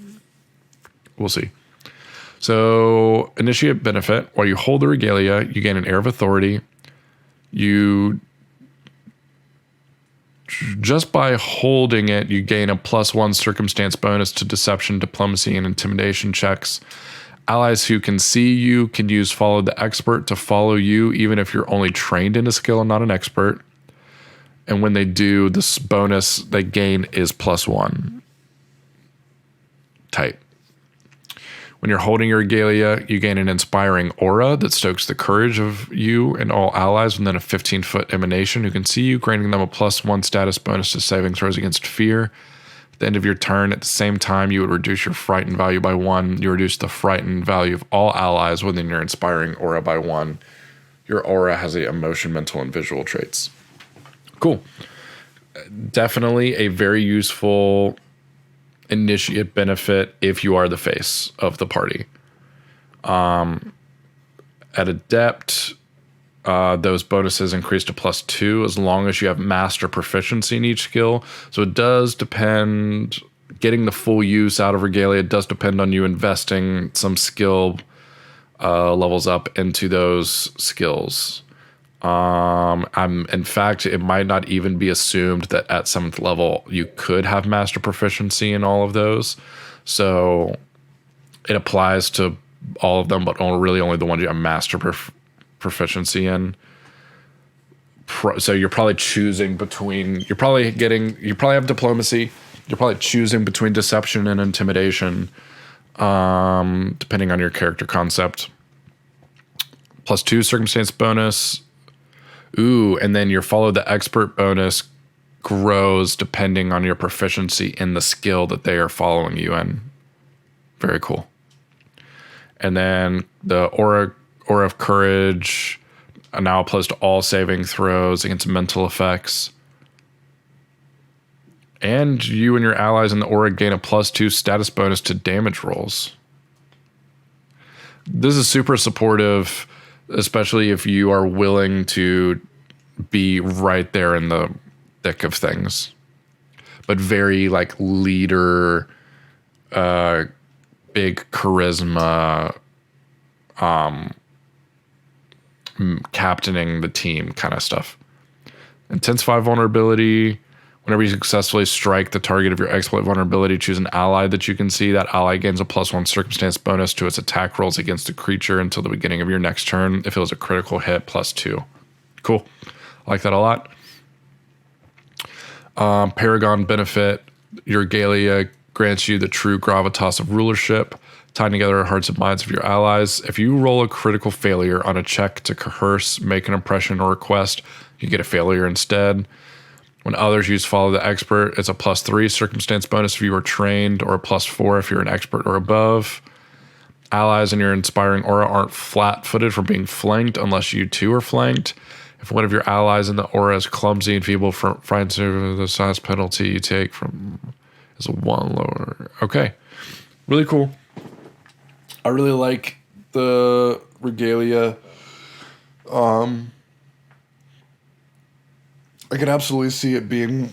We'll see. So Initiate Benefit, while you hold the Regalia, you gain an Air of Authority. You just by holding it, you gain a +1 circumstance bonus to Deception, Diplomacy, and Intimidation checks. Allies who can see you can use Follow the Expert to follow you, even if you're only trained in a skill and not an expert. And when they do, this bonus they gain is +1. Tight. When you're holding your Regalia, you gain an inspiring aura that stokes the courage of you and all allies within a 15-foot emanation who can see you, granting them a +1 status bonus to saving throws against fear. At the end of your turn, at the same time, you would reduce your frightened value by 1. You reduce the frightened value of all allies within your inspiring aura by 1. Your aura has the emotion, mental, and visual traits. Cool. Definitely a very useful Initiate Benefit if you are the face of the party. At Adept, those bonuses increase to +2 as long as you have master proficiency in each skill. So it does depend, getting the full use out of Regalia, it does depend on you investing some skill levels up into those skills. In fact, it might not even be assumed that at 7th level you could have master proficiency in all of those. So it applies to all of them, but only the ones you have master proficiency in. So you're probably choosing between, you probably have Diplomacy. You're probably choosing between Deception and Intimidation, depending on your character concept. +2 circumstance bonus. Ooh, and then your Follow the Expert bonus grows depending on your proficiency in the skill that they are following you in. Very cool. And then the Aura of Courage now applies to all saving throws against mental effects. And you and your allies in the Aura gain a +2 status bonus to damage rolls. This is super supportive, especially if you are willing to be right there in the thick of things, but very like leader, big charisma, captaining the team kind of stuff. Intensify vulnerability. Whenever you successfully strike the target of your exploit vulnerability, choose an ally that you can see. That ally gains a +1 circumstance bonus to its attack rolls against the creature until the beginning of your next turn. If it was a critical hit, +2. Cool. I like that a lot. Paragon Benefit. Your Regalia grants you the true gravitas of rulership, tying together the hearts and minds of your allies. If you roll a critical failure on a check to coerce, make an impression, or request, you get a failure instead. When others use Follow the Expert, it's a +3 circumstance bonus if you are trained, or a +4 if you're an expert or above. Allies in your inspiring aura aren't flat-footed from being flanked unless you too are flanked. If one of your allies in the aura is clumsy and feeble, the size penalty you take from is a 1 lower. Okay, really cool. I really like the Regalia. I could absolutely see it being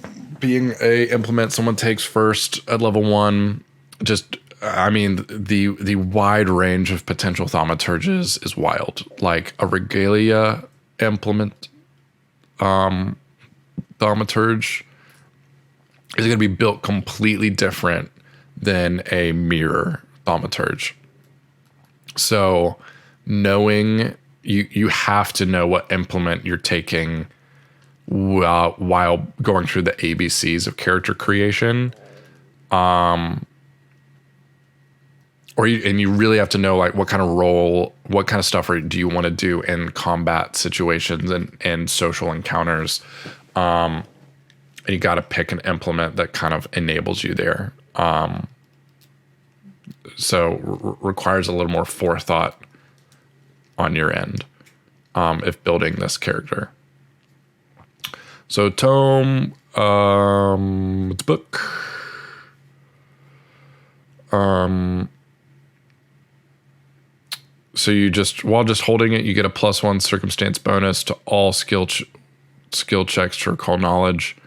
a implement someone takes first at level 1. Just, I mean, the wide range of potential thaumaturges is wild. Like a Regalia implement thaumaturge is going to be built completely different than a mirror thaumaturge. So knowing you have to know what implement you're taking while going through the ABCs of character creation. And you really have to know like what kind of role, what kind of stuff do you want to do in combat situations and social encounters. And you got to pick an implement that kind of enables you there. So requires a little more forethought on your end if building this character. So Tome, it's a book. So you while holding it, you get a +1 circumstance bonus to all skill checks to recall knowledge.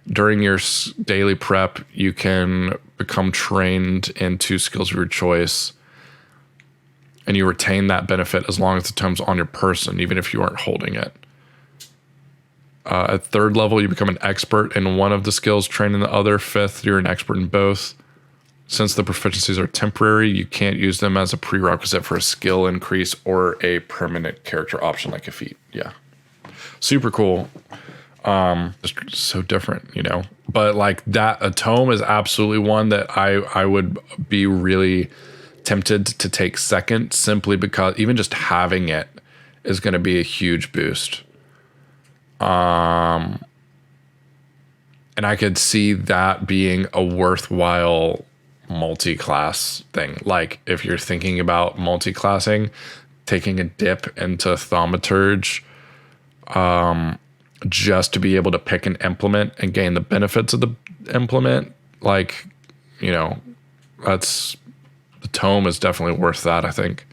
During your daily prep, you can become trained in 2 skills of your choice, and you retain that benefit as long as the tome's on your person, even if you aren't holding it. At 3rd level, you become an expert in one of the skills, trained in the other. 5th, you're an expert in both. Since the proficiencies are temporary, you can't use them as a prerequisite for a skill increase or a permanent character option like a feat. Yeah. Super cool. Just so different, you know. But like that, a tome is absolutely one that I would be really tempted to take second, simply because even just having it is going to be a huge boost. And I could see that being a worthwhile multi-class thing. Like if you're thinking about multi-classing, taking a dip into Thaumaturge, just to be able to pick an implement and gain the benefits of the implement, like, you know, the tome is definitely worth that, I think.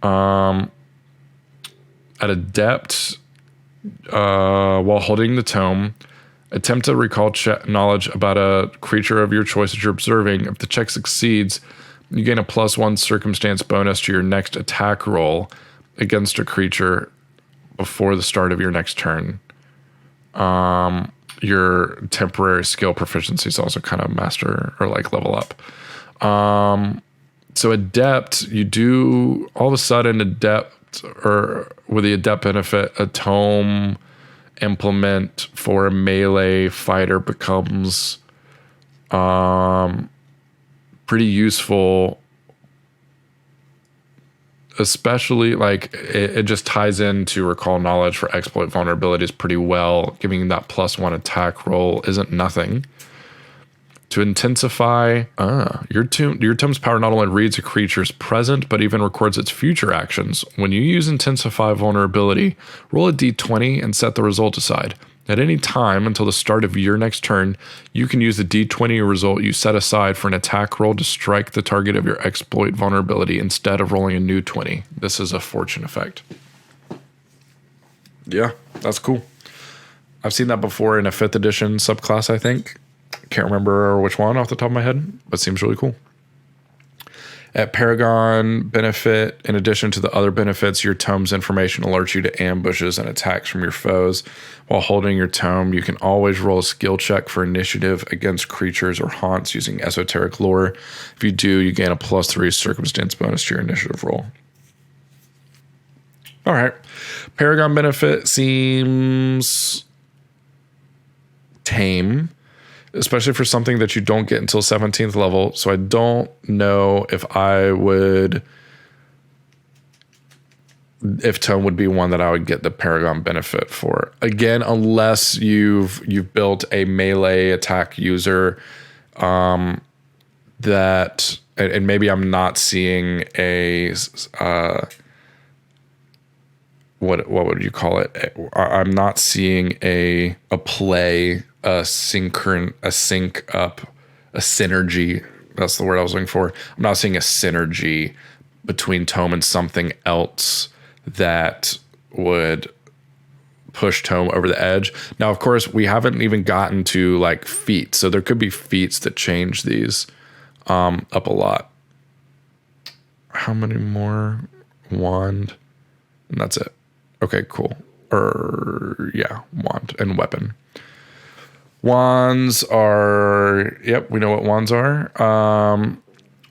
At Adept, while holding the tome, attempt to recall knowledge about a creature of your choice that you're observing. If the check succeeds, you gain a +1 circumstance bonus to your next attack roll against a creature before the start of your next turn. Your temporary skill proficiencies also kind of master or like level up. So Adept, you do all of a sudden Adept, or with the Adept benefit, a tome implement for a melee fighter becomes pretty useful, especially like it just ties into recall knowledge for exploit vulnerabilities pretty well. Giving that +1 attack roll isn't nothing. To intensify, your tome's power not only reads a creature's present, but even records its future actions. When you use intensify vulnerability, roll a d20 and set the result aside. At any time until the start of your next turn, you can use the d20 result you set aside for an attack roll to strike the target of your exploit vulnerability instead of rolling a new 20. This is a fortune effect. Yeah, that's cool. I've seen that before in a 5th edition subclass, I think. Can't remember which one off the top of my head, but seems really cool. At Paragon Benefit, in addition to the other benefits, your tome's information alerts you to ambushes and attacks from your foes. While holding your tome, you can always roll a skill check for initiative against creatures or haunts using Esoteric Lore. If you do, you gain a +3 circumstance bonus to your initiative roll. All right. Paragon Benefit seems tame, especially for something that you don't get until 17th level. So I don't know if Tome would be one that I would get the Paragon Benefit for. Again, unless you've built a melee attack user that, and maybe I'm not seeing a what would you call it? I'm not seeing a play, a sync up, a synergy. That's the word I was looking for. I'm not seeing a synergy between Tome and something else that would push Tome over the edge. Now, of course, we haven't even gotten to like feats, so there could be feats that change these up a lot. How many more? Wand, and that's it. Okay, cool. Yeah, wand and weapon. Wands are, yep, we know what wands are.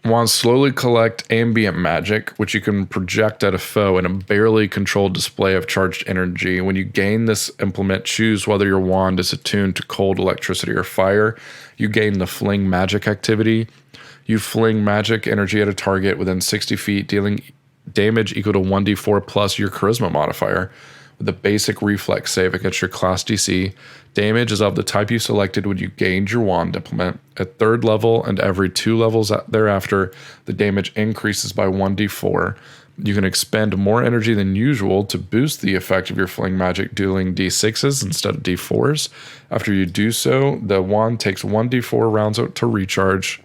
Wands slowly collect ambient magic, which you can project at a foe in a barely controlled display of charged energy. When you gain this implement, choose whether your wand is attuned to cold, electricity, or fire. You gain the fling magic activity. You fling magic energy at a target within 60 feet, dealing damage equal to 1d4 plus your charisma modifier. With a basic reflex save against your class DC. Damage is of the type you selected when you gained your wand implement. At 3rd level and every 2 levels thereafter, the damage increases by 1d4. You can expend more energy than usual to boost the effect of your fling magic, dealing d6s instead of d4s. After you do so, the wand takes 1d4 rounds to recharge,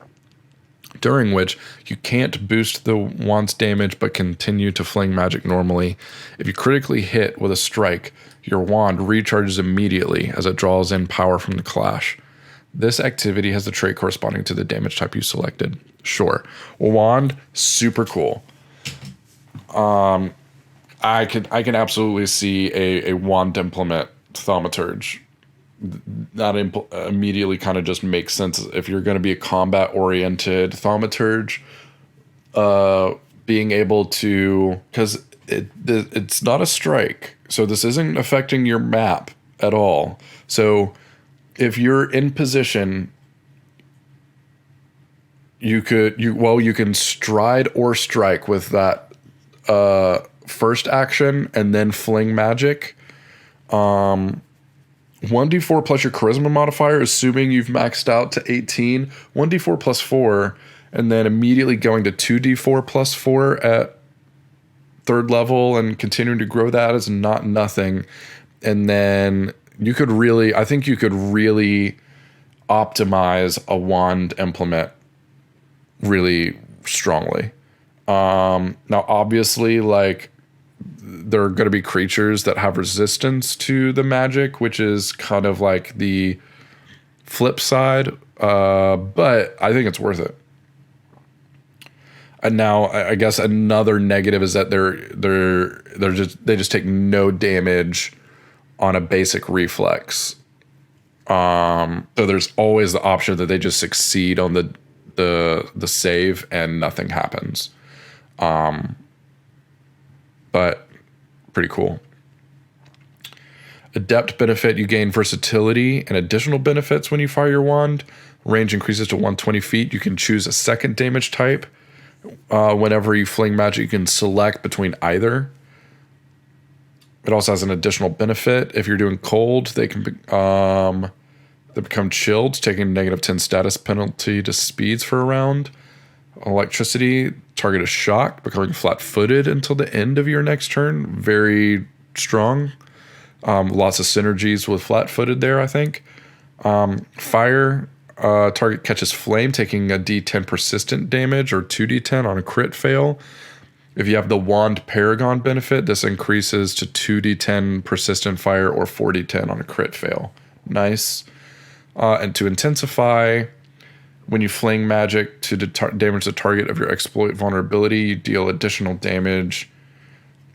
during which you can't boost the wand's damage but continue to fling magic normally. If you critically hit with a strike, your wand recharges immediately as it draws in power from the clash. This activity has the trait corresponding to the damage type you selected. Sure. Wand, super cool. I can absolutely see a wand implement Thaumaturge. That immediately kind of just makes sense if you're going to be a combat-oriented Thaumaturge. Being able to, because it's not a strike, so this isn't affecting your map at all. So if you're in position, you can stride or strike with that first action and then fling magic. 1d4 plus your charisma modifier, assuming you've maxed out to 18. 1d4 plus 4, and then immediately going to 2d4 plus 4 at 3rd level and continuing to grow that is not nothing. And then I think you could really optimize a wand implement really strongly. Now, obviously, like, there are going to be creatures that have resistance to the magic, which is kind of like the flip side. But I think it's worth it. And now I guess another negative is that they just take no damage on a basic reflex. So there's always the option that they just succeed on the save and nothing happens. But pretty cool. Adept Benefit, you gain versatility and additional benefits when you fire your wand. Range increases to 120 feet. You can choose a second damage type. Whenever you fling magic, you can select between either. It also has an additional benefit. If you're doing cold, they become chilled, taking a -10 status penalty to speeds for a round. Electricity, target is shocked, becoming flat-footed until the end of your next turn. Very strong. Lots of synergies with flat-footed there, I think. Fire, target catches flame, taking a d10 persistent damage or 2d10 on a crit fail. If you have the wand Paragon Benefit, this increases to 2d10 persistent fire or 4d10 on a crit fail. Nice. And to intensify, when you fling magic to damage the target of your exploit vulnerability, you deal additional damage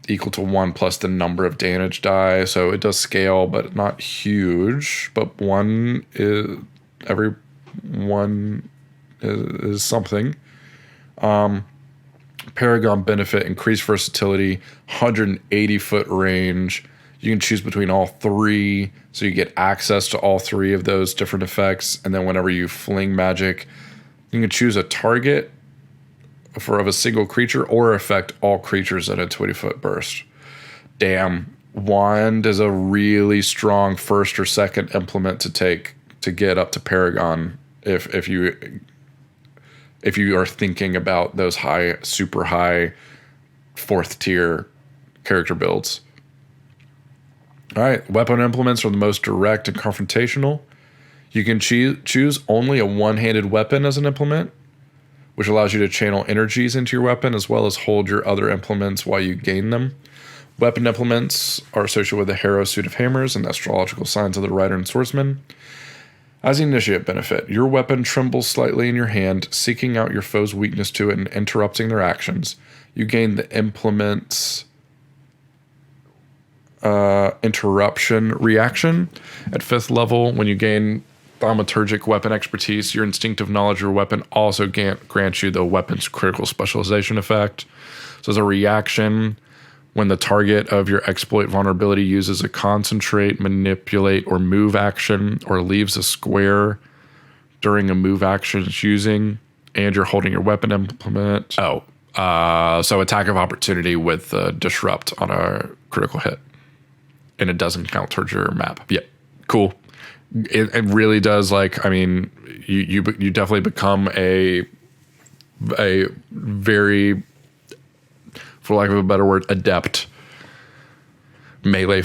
equal to 1 plus the number of damage die. So it does scale, but not huge. But every one is something. Paragon Benefit, increased versatility, 180-foot range. You can choose between all 3, so you get access to all 3 of those different effects. And then whenever you fling magic, you can choose a target of a single creature or affect all creatures in a 20-foot burst. Damn, Wand is a really strong first or second implement to take to get up to Paragon if you are thinking about those super high 4th tier character builds. All right, weapon implements are the most direct and confrontational. You can choose only a one-handed weapon as an implement, which allows you to channel energies into your weapon as well as hold your other implements while you gain them. Weapon implements are associated with the hero suit of hammers and the astrological signs of the rider and swordsman. As an initiate benefit, your weapon trembles slightly in your hand, seeking out your foe's weakness to it and interrupting their actions. You gain the implement's interruption reaction. At 5th level, when you gain thaumaturgic weapon expertise, your instinctive knowledge of your weapon also grants you the weapon's critical specialization effect. So as a reaction, when the target of your exploit vulnerability uses a concentrate, manipulate, or move action, or leaves a square during a move action it's using, and you're holding your weapon implement. So attack of opportunity with disrupt on a critical hit. And it doesn't count towards your map. Yeah, cool. It really does, like, I mean, you definitely become a very, for lack of a better word, adept melee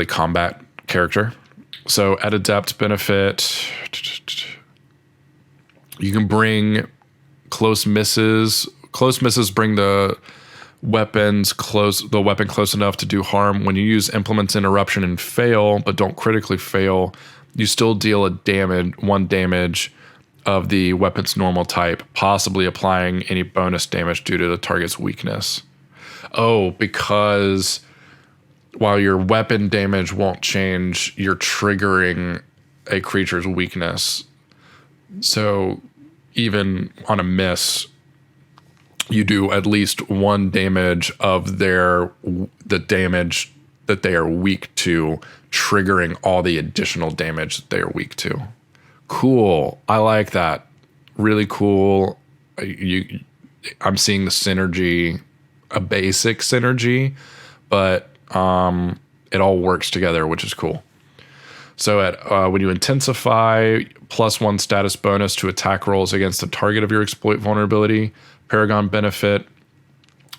combat character. So at Adept Benefit, you can bring close misses. Close misses bring the weapon close enough to do harm. When you use implements interruption and fail, but don't critically fail, you still deal one damage of the weapon's normal type, possibly applying any bonus damage due to the target's weakness. Oh, because while your weapon damage won't change, you're triggering a creature's weakness. So even on a miss, you do at least 1 damage of the damage that they are weak to, triggering all the additional damage that they are weak to. Cool. I like that. Really cool. I'm seeing the synergy, a basic synergy, but it all works together, which is cool. So when you intensify, +1 status bonus to attack rolls against the target of your exploit vulnerability, Paragon Benefit,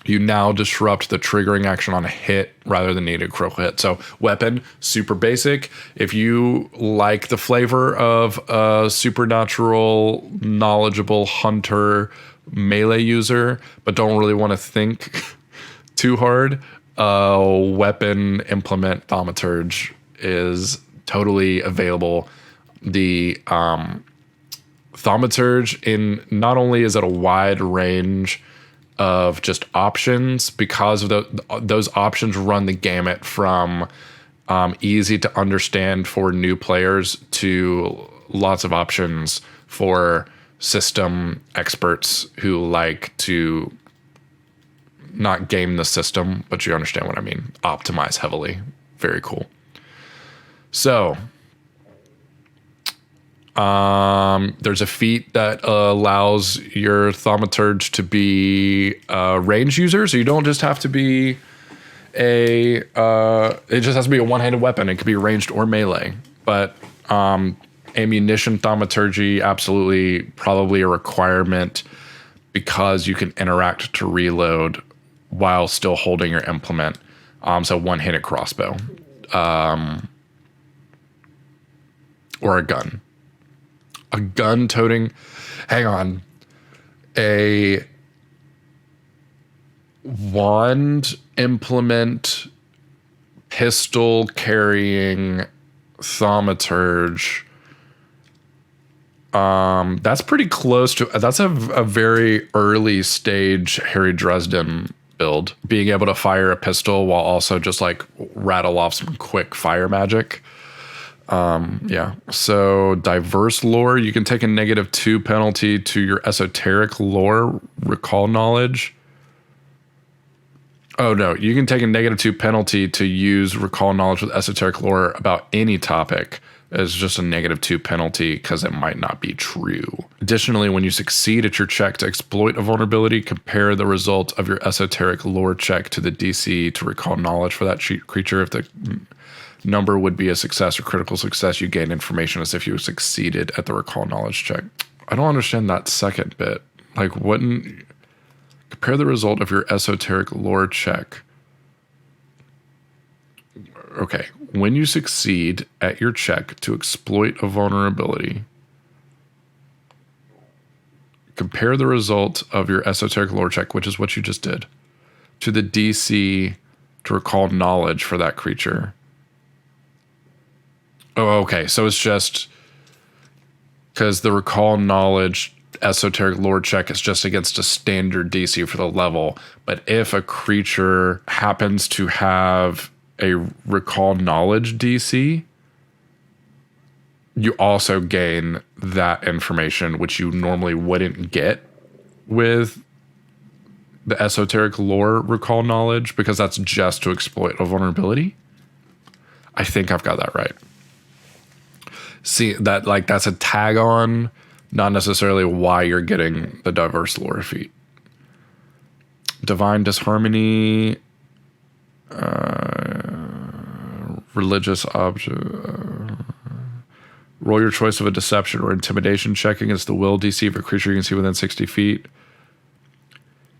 you now disrupt the triggering action on a hit rather than needing a critical hit. So weapon, super basic. If you like the flavor of a supernatural, knowledgeable hunter melee user, but don't really want to think too hard, weapon implement Thaumaturge is totally available. The Thaumaturge, in not only is it a wide range of just options, because of those options run the gamut from easy to understand for new players to lots of options for system experts who like to not game the system, but you understand what I mean. Optimize heavily. Very cool. So there's a feat that allows your Thaumaturge to be a range user, so you don't just have to be it just has to be a one-handed weapon. It could be ranged or melee, but ammunition Thaumaturgy, absolutely probably a requirement, because you can interact to reload while still holding your implement. So one-handed crossbow, or a gun. A gun-toting, a wand implement pistol-carrying Thaumaturge. That's pretty close to, that's a very early stage Harry Dresden build. Being able to fire a pistol while also just like rattle off some quick fire magic. Yeah. So diverse lore, you can take a -2 penalty to your esoteric lore recall knowledge. Oh no, you can take a -2 penalty to use recall knowledge with esoteric lore about any topic. It's just a -2 penalty because it might not be true. Additionally, when you succeed at your check to exploit a vulnerability, compare the result of your esoteric lore check to the DC to recall knowledge for that creature. If the number would be a success or critical success, you gain information as if you succeeded at the recall knowledge check. I don't understand that second bit. Like, wouldn't compare the result of your esoteric lore check. Okay, when you succeed at your check to exploit a vulnerability, compare the result of your esoteric lore check, which is what you just did, to the DC to recall knowledge for that creature. Oh, okay. So it's just because the recall knowledge esoteric lore check is just against a standard DC for the level. But if a creature happens to have a recall knowledge DC, you also gain that information, which you normally wouldn't get with the esoteric lore recall knowledge, because that's just to exploit a vulnerability. I think I've got that right. See, that like that's a tag on, not necessarily why you're getting the diverse lore feat. Divine disharmony, religious object. Roll your choice of a deception or intimidation check against the will DC of a creature you can see within 60 feet.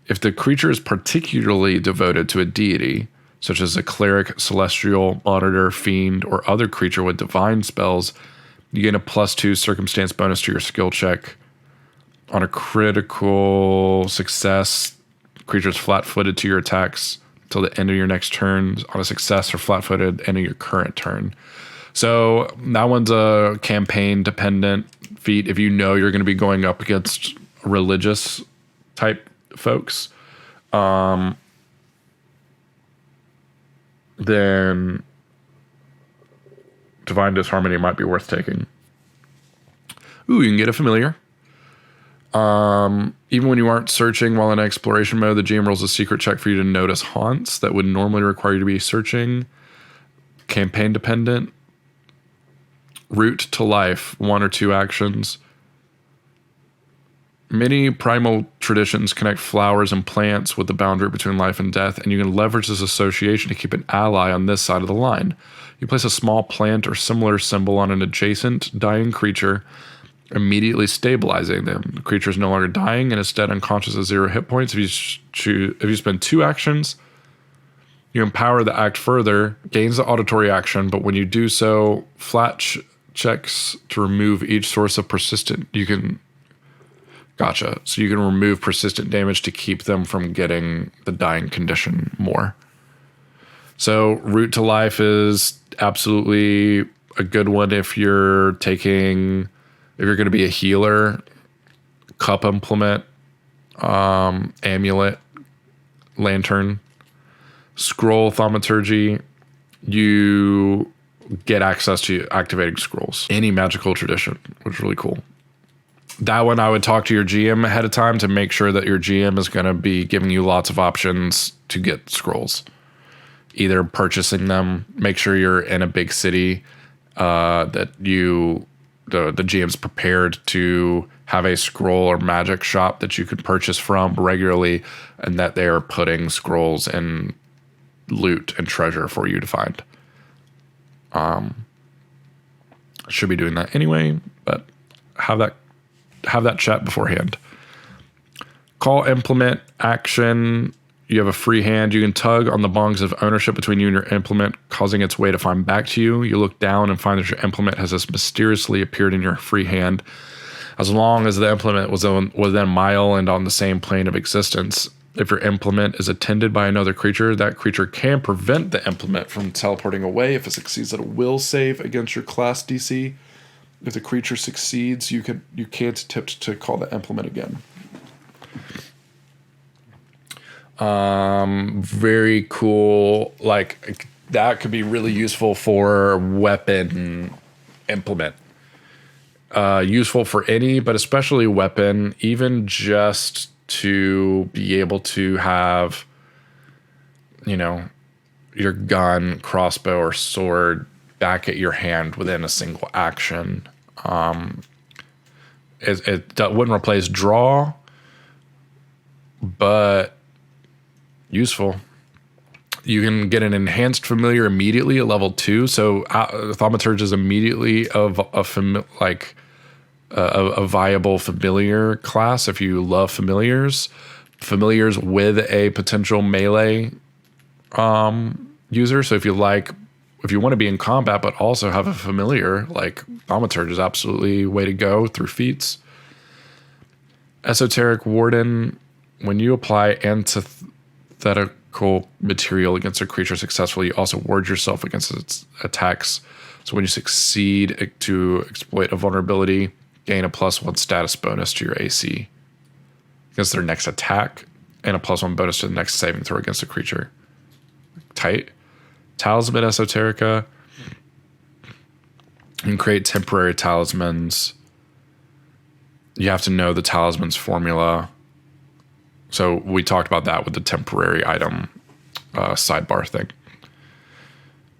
If the creature is particularly devoted to a deity, such as a cleric, celestial, monitor, fiend, or other creature with divine spells, you gain a +2 circumstance bonus to your skill check. On a critical success, creature's flat-footed to your attacks until the end of your next turn. On a success or flat-footed, end of your current turn. So that one's a campaign-dependent feat. If you know you're going to be going up against religious type folks, then Divine Disharmony might be worth taking. Ooh, you can get a familiar. Even when you aren't searching while in exploration mode, the GM rolls a secret check for you to notice haunts that would normally require you to be searching. Campaign dependent. Root to life, 1 or 2 actions. Many primal traditions connect flowers and plants with the boundary between life and death, and you can leverage this association to keep an ally on this side of the line. You place a small plant or similar symbol on an adjacent dying creature, immediately stabilizing them. The creature is no longer dying and instead unconscious at 0 hit points. If you spend 2 actions, you empower the act further, gains the auditory action, but when you do so, flat checks to remove each source of persistent. Gotcha. So you can remove persistent damage to keep them from getting the dying condition more. So Root to Life is absolutely a good one if you're going to be a healer. Cup Implement, Amulet, Lantern, Scroll Thaumaturge. You get access to activating scrolls. Any magical tradition, which is really cool. That one I would talk to your GM ahead of time to make sure that your GM is going to be giving you lots of options to get scrolls. Either purchasing them, make sure you're in a big city, that the GM's prepared to have a scroll or magic shop that you could purchase from regularly, and that they are putting scrolls and loot and treasure for you to find. Should be doing that anyway, but have that chat beforehand. Call implement action. You have a free hand. You can tug on the bongs of ownership between you and your implement, causing its way to find back to you. You look down and find that your implement has just mysteriously appeared in your free hand. As long as the implement was within a mile and on the same plane of existence. If your implement is attended by another creature, that creature can prevent the implement from teleporting away if it succeeds at a will save against your class DC. If the creature succeeds, you can't attempt to call the implement again. Very cool. Like that could be really useful for weapon implement. Useful for any, but especially weapon, even just to be able to have, your gun, crossbow, or sword back at your hand within a single action. It wouldn't replace draw, but useful. You can get an enhanced familiar immediately at level 2. So Thaumaturge is immediately a viable familiar class if you love familiars. Familiars with a potential melee user. So if you want to be in combat but also have a familiar, like Thaumaturge is absolutely way to go through feats. Esoteric Warden, when you apply Cool material against a creature successfully. You also ward yourself against its attacks. So when you succeed to exploit a vulnerability, gain a +1 status bonus to your AC against their next attack, and a +1 bonus to the next saving throw against a creature. Tight. Talisman Esoterica. You can create temporary talismans. You have to know the talisman's formula. So we talked about that with the temporary item sidebar thing.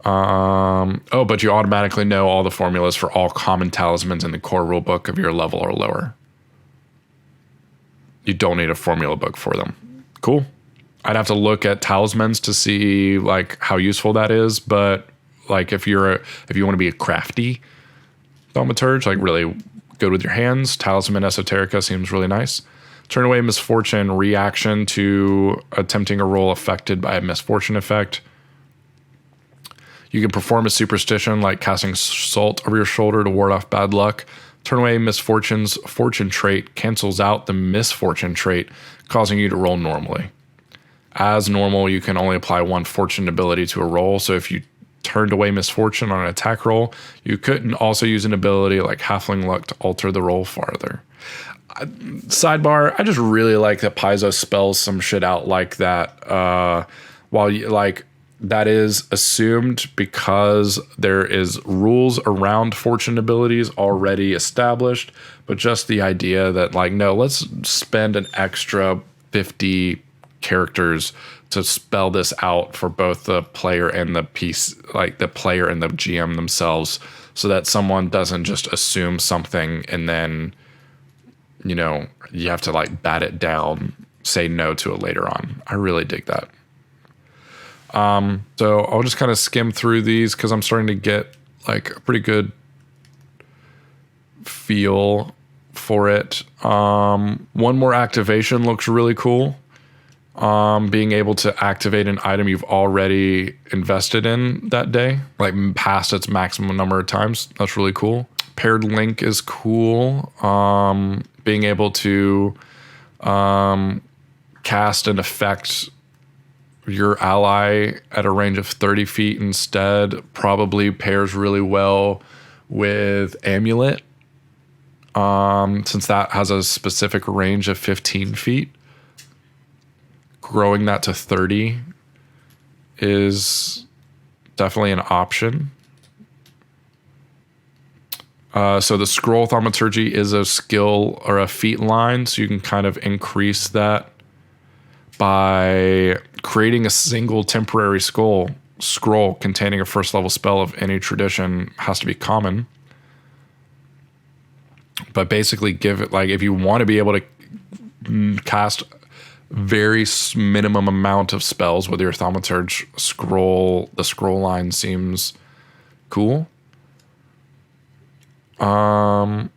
But you automatically know all the formulas for all common talismans in the core rulebook of your level or lower. You don't need a formula book for them. Cool. I'd have to look at talismans to see like how useful that is, but like if you want to be a crafty Thaumaturge, like really good with your hands, Talisman Esoterica seems really nice. Turn away Misfortune, reaction to attempting a roll affected by a Misfortune effect. You can perform a superstition like casting Salt over your shoulder to ward off bad luck. Turn away Misfortune's fortune trait cancels out the Misfortune trait, causing you to roll normally. As normal, you can only apply one fortune ability to a roll, so if you turned away Misfortune on an attack roll, you couldn't also use an ability like Halfling Luck to alter the roll farther. Sidebar, I just really like that Paizo spells some shit out like that. While you, like that is assumed because there is rules around fortune abilities already established, but just the idea that like, no, let's spend an extra 50 characters to spell this out for both the player and the piece, like the player and the GM themselves, so that someone doesn't just assume something and then, you know, you have to like bat it down, say no to it later on. I really dig that. So I'll just kind of skim through these because I'm starting to get like a pretty good feel for it. One more activation looks really cool. Being able to activate an item you've already invested in that day, like past its maximum number of times. That's really cool. Paired link is cool. Being able to cast an effect your ally at a range of 30 feet instead probably pairs really well with Amulet, since that has a specific range of 15 feet. Growing that to 30 is definitely an option. So the Scroll Thaumaturgy is a skill or a feat line, so you can kind of increase that by creating a single temporary scroll containing a first level spell of any tradition. Has to be common. But basically give it, like, if you want to be able to cast very minimum amount of spells with your Thaumaturge scroll, the scroll line seems cool. And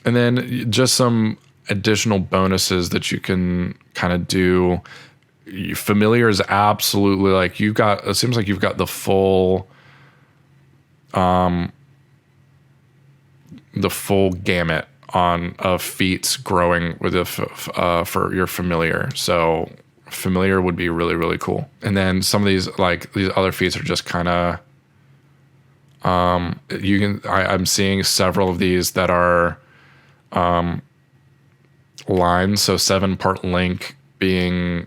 then just some additional bonuses that you can kind of do. Familiar is absolutely like it seems like you've got the full gamut of feats growing with for your familiar. So familiar would be really, really cool. And then some of these other feats are just kind of I'm seeing several of these that are lines. So 7-part link being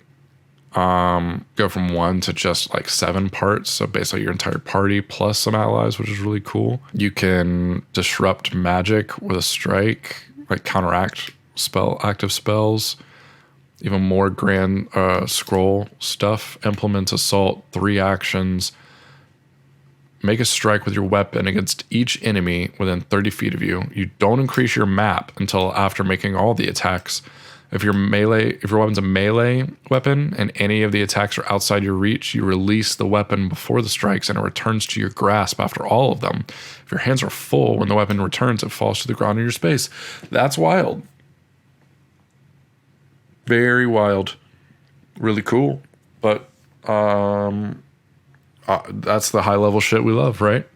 go from 1 to just like 7 parts. So basically your entire party plus some allies, which is really cool. You can disrupt magic with a strike, like counteract active spells. Even more grand scroll stuff. Implement assault, 3 actions. Make a strike with your weapon against each enemy within 30 feet of you. You don't increase your map until after making all the attacks. If your weapon's a melee weapon and any of the attacks are outside your reach, you release the weapon before the strikes and it returns to your grasp after all of them. If your hands are full when the weapon returns, it falls to the ground in your space. That's wild. Very wild. Really cool. But that's the high level shit we love, right?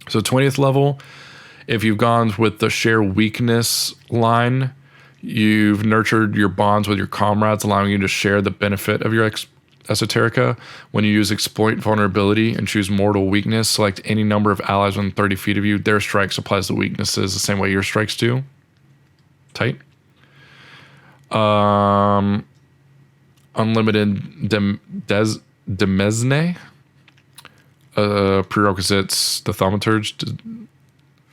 So 20th level, if you've gone with the share weakness line, you've nurtured your bonds with your comrades, allowing you to share the benefit of your Esoterica. When you use Exploit Vulnerability and choose Mortal Weakness, select any number of allies within 30 feet of you. Their strikes applies to weaknesses the same way your strikes do. Tight. Unlimited Demesne. Prerequisites, the Thaumaturge.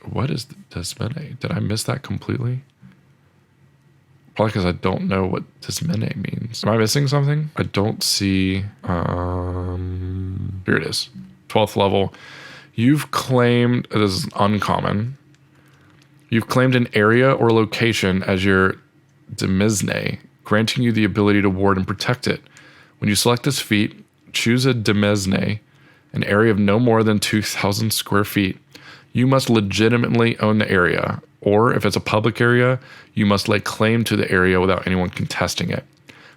What is the Desmene? Did I miss that completely? Probably because I don't know what Desmene means. Am I missing something? I don't see... here it is. 12th level. You've claimed... This is uncommon. You've claimed an area or location as your Demesne, granting you the ability to ward and protect it. When you select this feat, choose a Demesne, an area of no more than 2,000 square feet. You must legitimately own the area, or if it's a public area, you must lay claim to the area without anyone contesting it.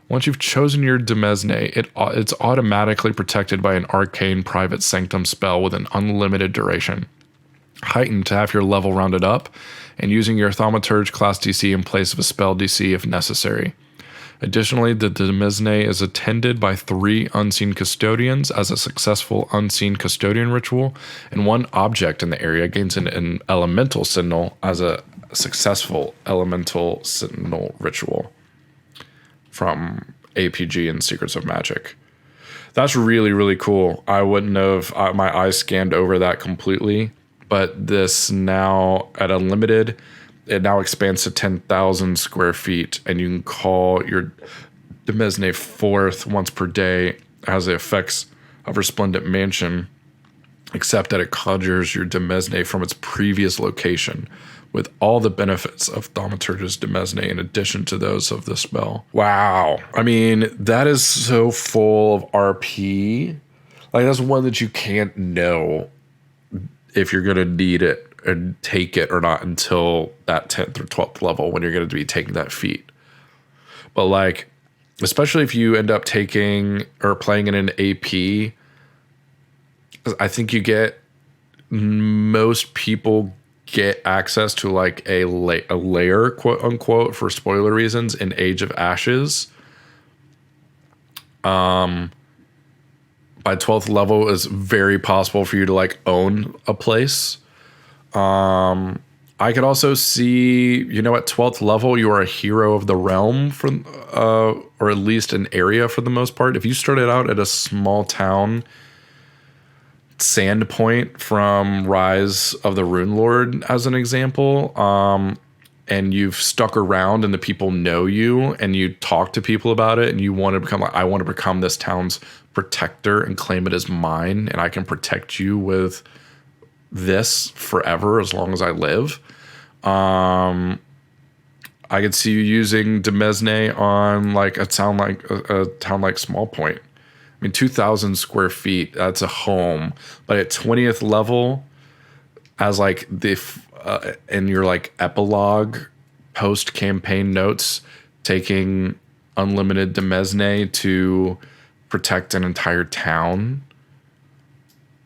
Once you've chosen your Demesne, it's automatically protected by an arcane private sanctum spell with an unlimited duration. Heightened to have your level rounded up, and using your Thaumaturge class DC in place of a spell DC if necessary. Additionally, the Demesne is attended by 3 unseen custodians as a successful unseen custodian ritual, and 1 object in the area gains an elemental signal as a successful elemental signal ritual from APG and Secrets of Magic. That's really, really cool. I wouldn't have, my eyes scanned over that completely, but this now at Unlimited, it now expands to 10,000 square feet, and you can call your Demesne forth once per day. It has the effects of Resplendent Mansion, except that it conjures your Demesne from its previous location, with all the benefits of Thaumaturge's Demesne in addition to those of the spell. Wow. I mean, that is so full of RP. Like, that's one that you can't know if you're going to need it and take it or not until that 10th or 12th level when you're going to be taking that feat. But like, especially if you end up taking or playing in an AP, I think most people get access to like a layer, quote unquote, for spoiler reasons in Age of Ashes. By 12th level is very possible for you to like own a place. I could also see, at 12th level, you are a hero of the realm or at least an area for the most part. If you started out at a small town, Sandpoint from Rise of the Rune Lord, as an example, and you've stuck around and the people know you and you talk to people about it and you want to become like, I want to become this town's protector and claim it as mine, and I can protect you with this forever as long as I live. I could see you using Demesne on like a town like Small Point. I mean, 2,000 square feet, that's a home. But at 20th level, as like in your like epilogue post campaign notes, taking unlimited Demesne to protect an entire town.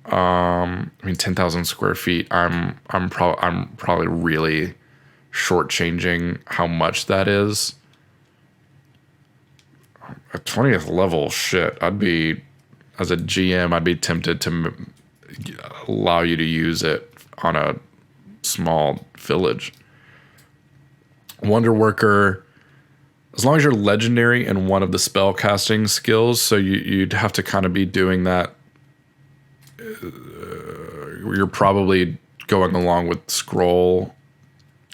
10,000 square feet. I'm probably really shortchanging how much that is. At 20th level, shit. As a GM, I'd be tempted to allow you to use it on a small village. Wonder Worker, as long as you're legendary in one of the spell casting skills, so you'd have to kind of be doing that. You're probably going along with Scroll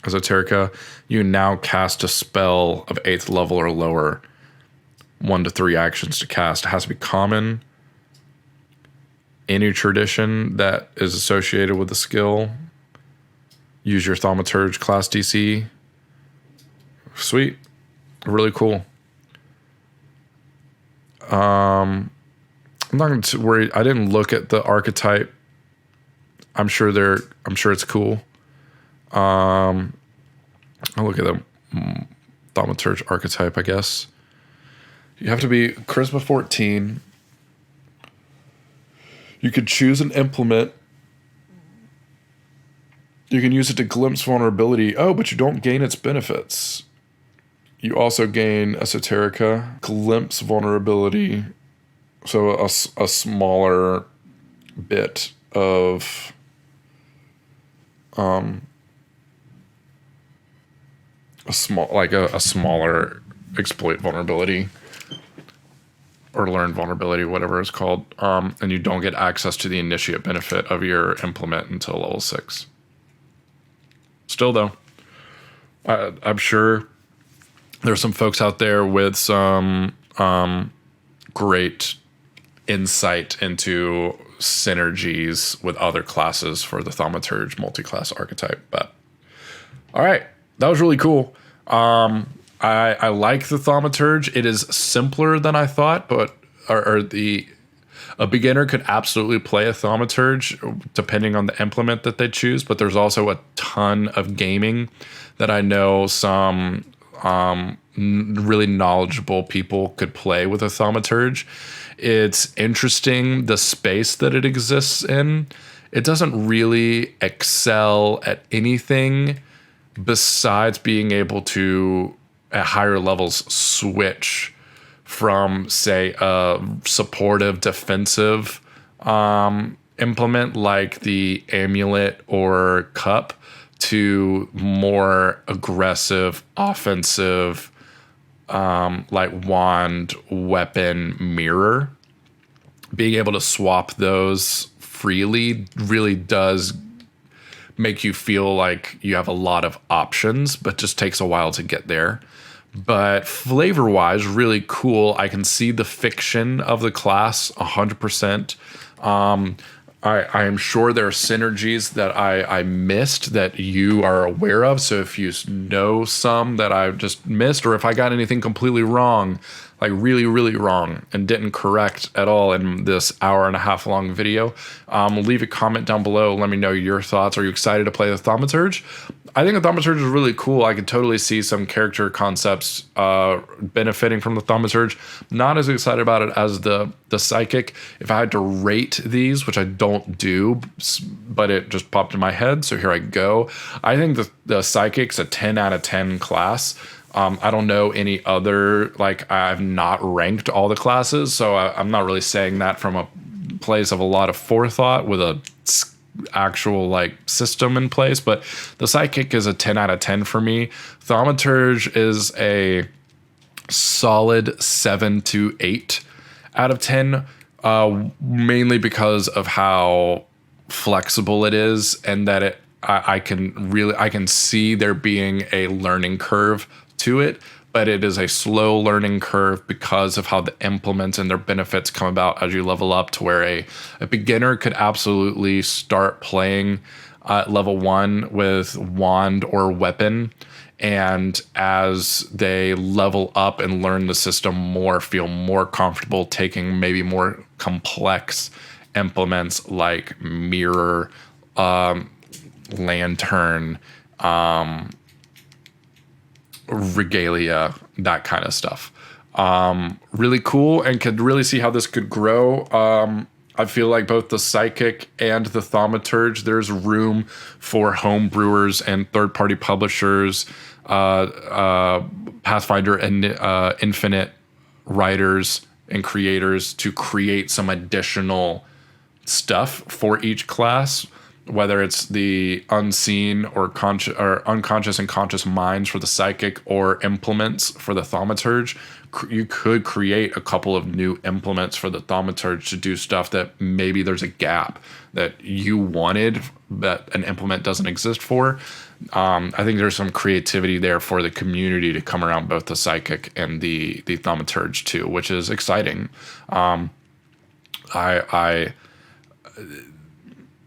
Esoterica. You now cast a spell of 8th level or lower, 1 to 3 actions to cast. It has to be common. Any tradition that is associated with the skill. Use your Thaumaturge class DC. Sweet. Really cool. I'm not going to worry. I didn't look at the archetype. I'm sure it's cool. I'll look at the Thaumaturge archetype, I guess. You have to be Charisma 14. You could choose an implement. You can use it to glimpse vulnerability. Oh, but you don't gain its benefits. You also gain Esoterica, glimpse vulnerability, So a smaller bit of a smaller exploit vulnerability or learn vulnerability, whatever it's called, and you don't get access to the initiate benefit of your implement until level 6. Still, though, I'm sure there's some folks out there with some great insight into synergies with other classes for the Thaumaturge multi-class archetype. But all right, that was really cool. I like the Thaumaturge. It is simpler than I thought, but a beginner could absolutely play a Thaumaturge depending on the implement that they choose. But there's also a ton of gaming that I know some really knowledgeable people could play with a Thaumaturge. It's interesting the space that it exists in. It doesn't really excel at anything besides being able to, at higher levels, switch from, say, a supportive defensive implement like the Amulet or Cup to more aggressive offensive like wand, weapon, mirror. Being able to swap those freely really does make you feel like you have a lot of options, but just takes a while to get there. But flavor-wise, really cool. I can see the fiction of the class 100%. I am sure there are synergies that I missed that you are aware of. So if you know some that I just missed, or if I got anything completely wrong, like really, really wrong and didn't correct at all in this hour and a half long video, leave a comment down below. Let me know your thoughts. Are you excited to play the Thaumaturge? I think the Thaumaturge is really cool. I could totally see some character concepts benefiting from the Thaumaturge. Not as excited about it as the Psychic. If I had to rate these, which I don't do, but it just popped in my head, so here I go. I think the Psychic's a 10 out of 10 class. I don't know any other, like, I've not ranked all the classes, so I'm not really saying that from a place of a lot of forethought with a actual like system in place, but the Psychic is a 10 out of 10 for me. Thaumaturge is a solid 7 to 8 out of 10, mainly because of how flexible it is and that I can see there being a learning curve to it, but it is a slow learning curve because of how the implements and their benefits come about as you level up, to where a beginner could absolutely start playing at level 1 with wand or weapon, and as they level up and learn the system more, feel more comfortable taking maybe more complex implements like mirror, lantern, regalia, that kind of stuff. Really cool, and could really see how this could grow. I feel like both the Psychic and the Thaumaturge, there's room for home brewers and third-party publishers, Pathfinder and Infinite writers and creators to create some additional stuff for each class, whether it's the unseen or unconscious and conscious minds for the Psychic, or implements for the Thaumaturge. You could create a couple of new implements for the Thaumaturge to do stuff that maybe there's a gap that you wanted that an implement doesn't exist for. I think there's some creativity there for the community to come around both the Psychic and the Thaumaturge too, which is exciting.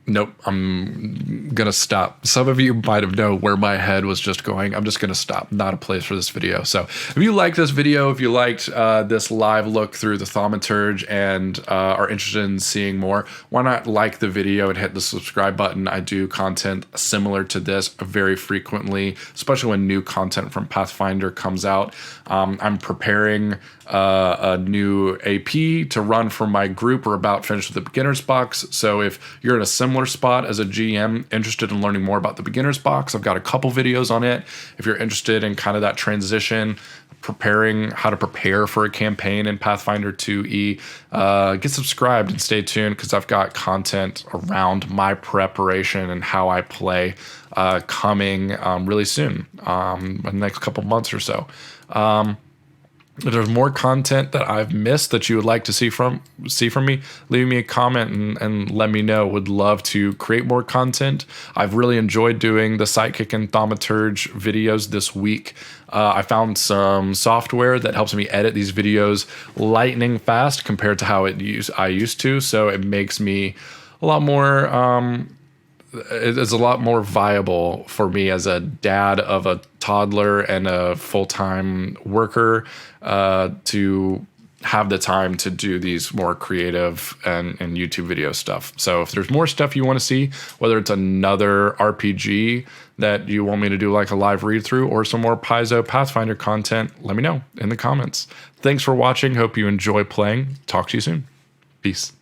Nope, I'm going to stop. Some of you might have known where my head was just going. I'm just going to stop. Not a place for this video. So if you liked this video, if you liked this live look through the Thaumaturge and are interested in seeing more, why not like the video and hit the subscribe button? I do content similar to this very frequently, especially when new content from Pathfinder comes out. I'm preparing a new AP to run for my group. We're about finished with the beginner's box. So if you're in a similar spot as a GM interested in learning more about the beginner's box, I've got a couple videos on it. If you're interested in kind of that transition, preparing how to prepare for a campaign in Pathfinder 2e, get subscribed and stay tuned, because I've got content around my preparation and how I play coming really soon, in the next couple months or so. If there's more content that I've missed that you would like to see from me, leave me a comment and let me know. Would love to create more content. I've really enjoyed doing the Sidekick and Thaumaturge videos this week. I found some software that helps me edit these videos lightning fast compared to how I used to. So it makes me a lot more it's a lot more viable for me as a dad of a toddler and a full-time worker to have the time to do these more creative and YouTube video stuff. So if there's more stuff you want to see, whether it's another RPG that you want me to do like a live read through or some more Paizo Pathfinder content, let me know in the comments. Thanks for watching. Hope you enjoy playing. Talk to you soon. Peace.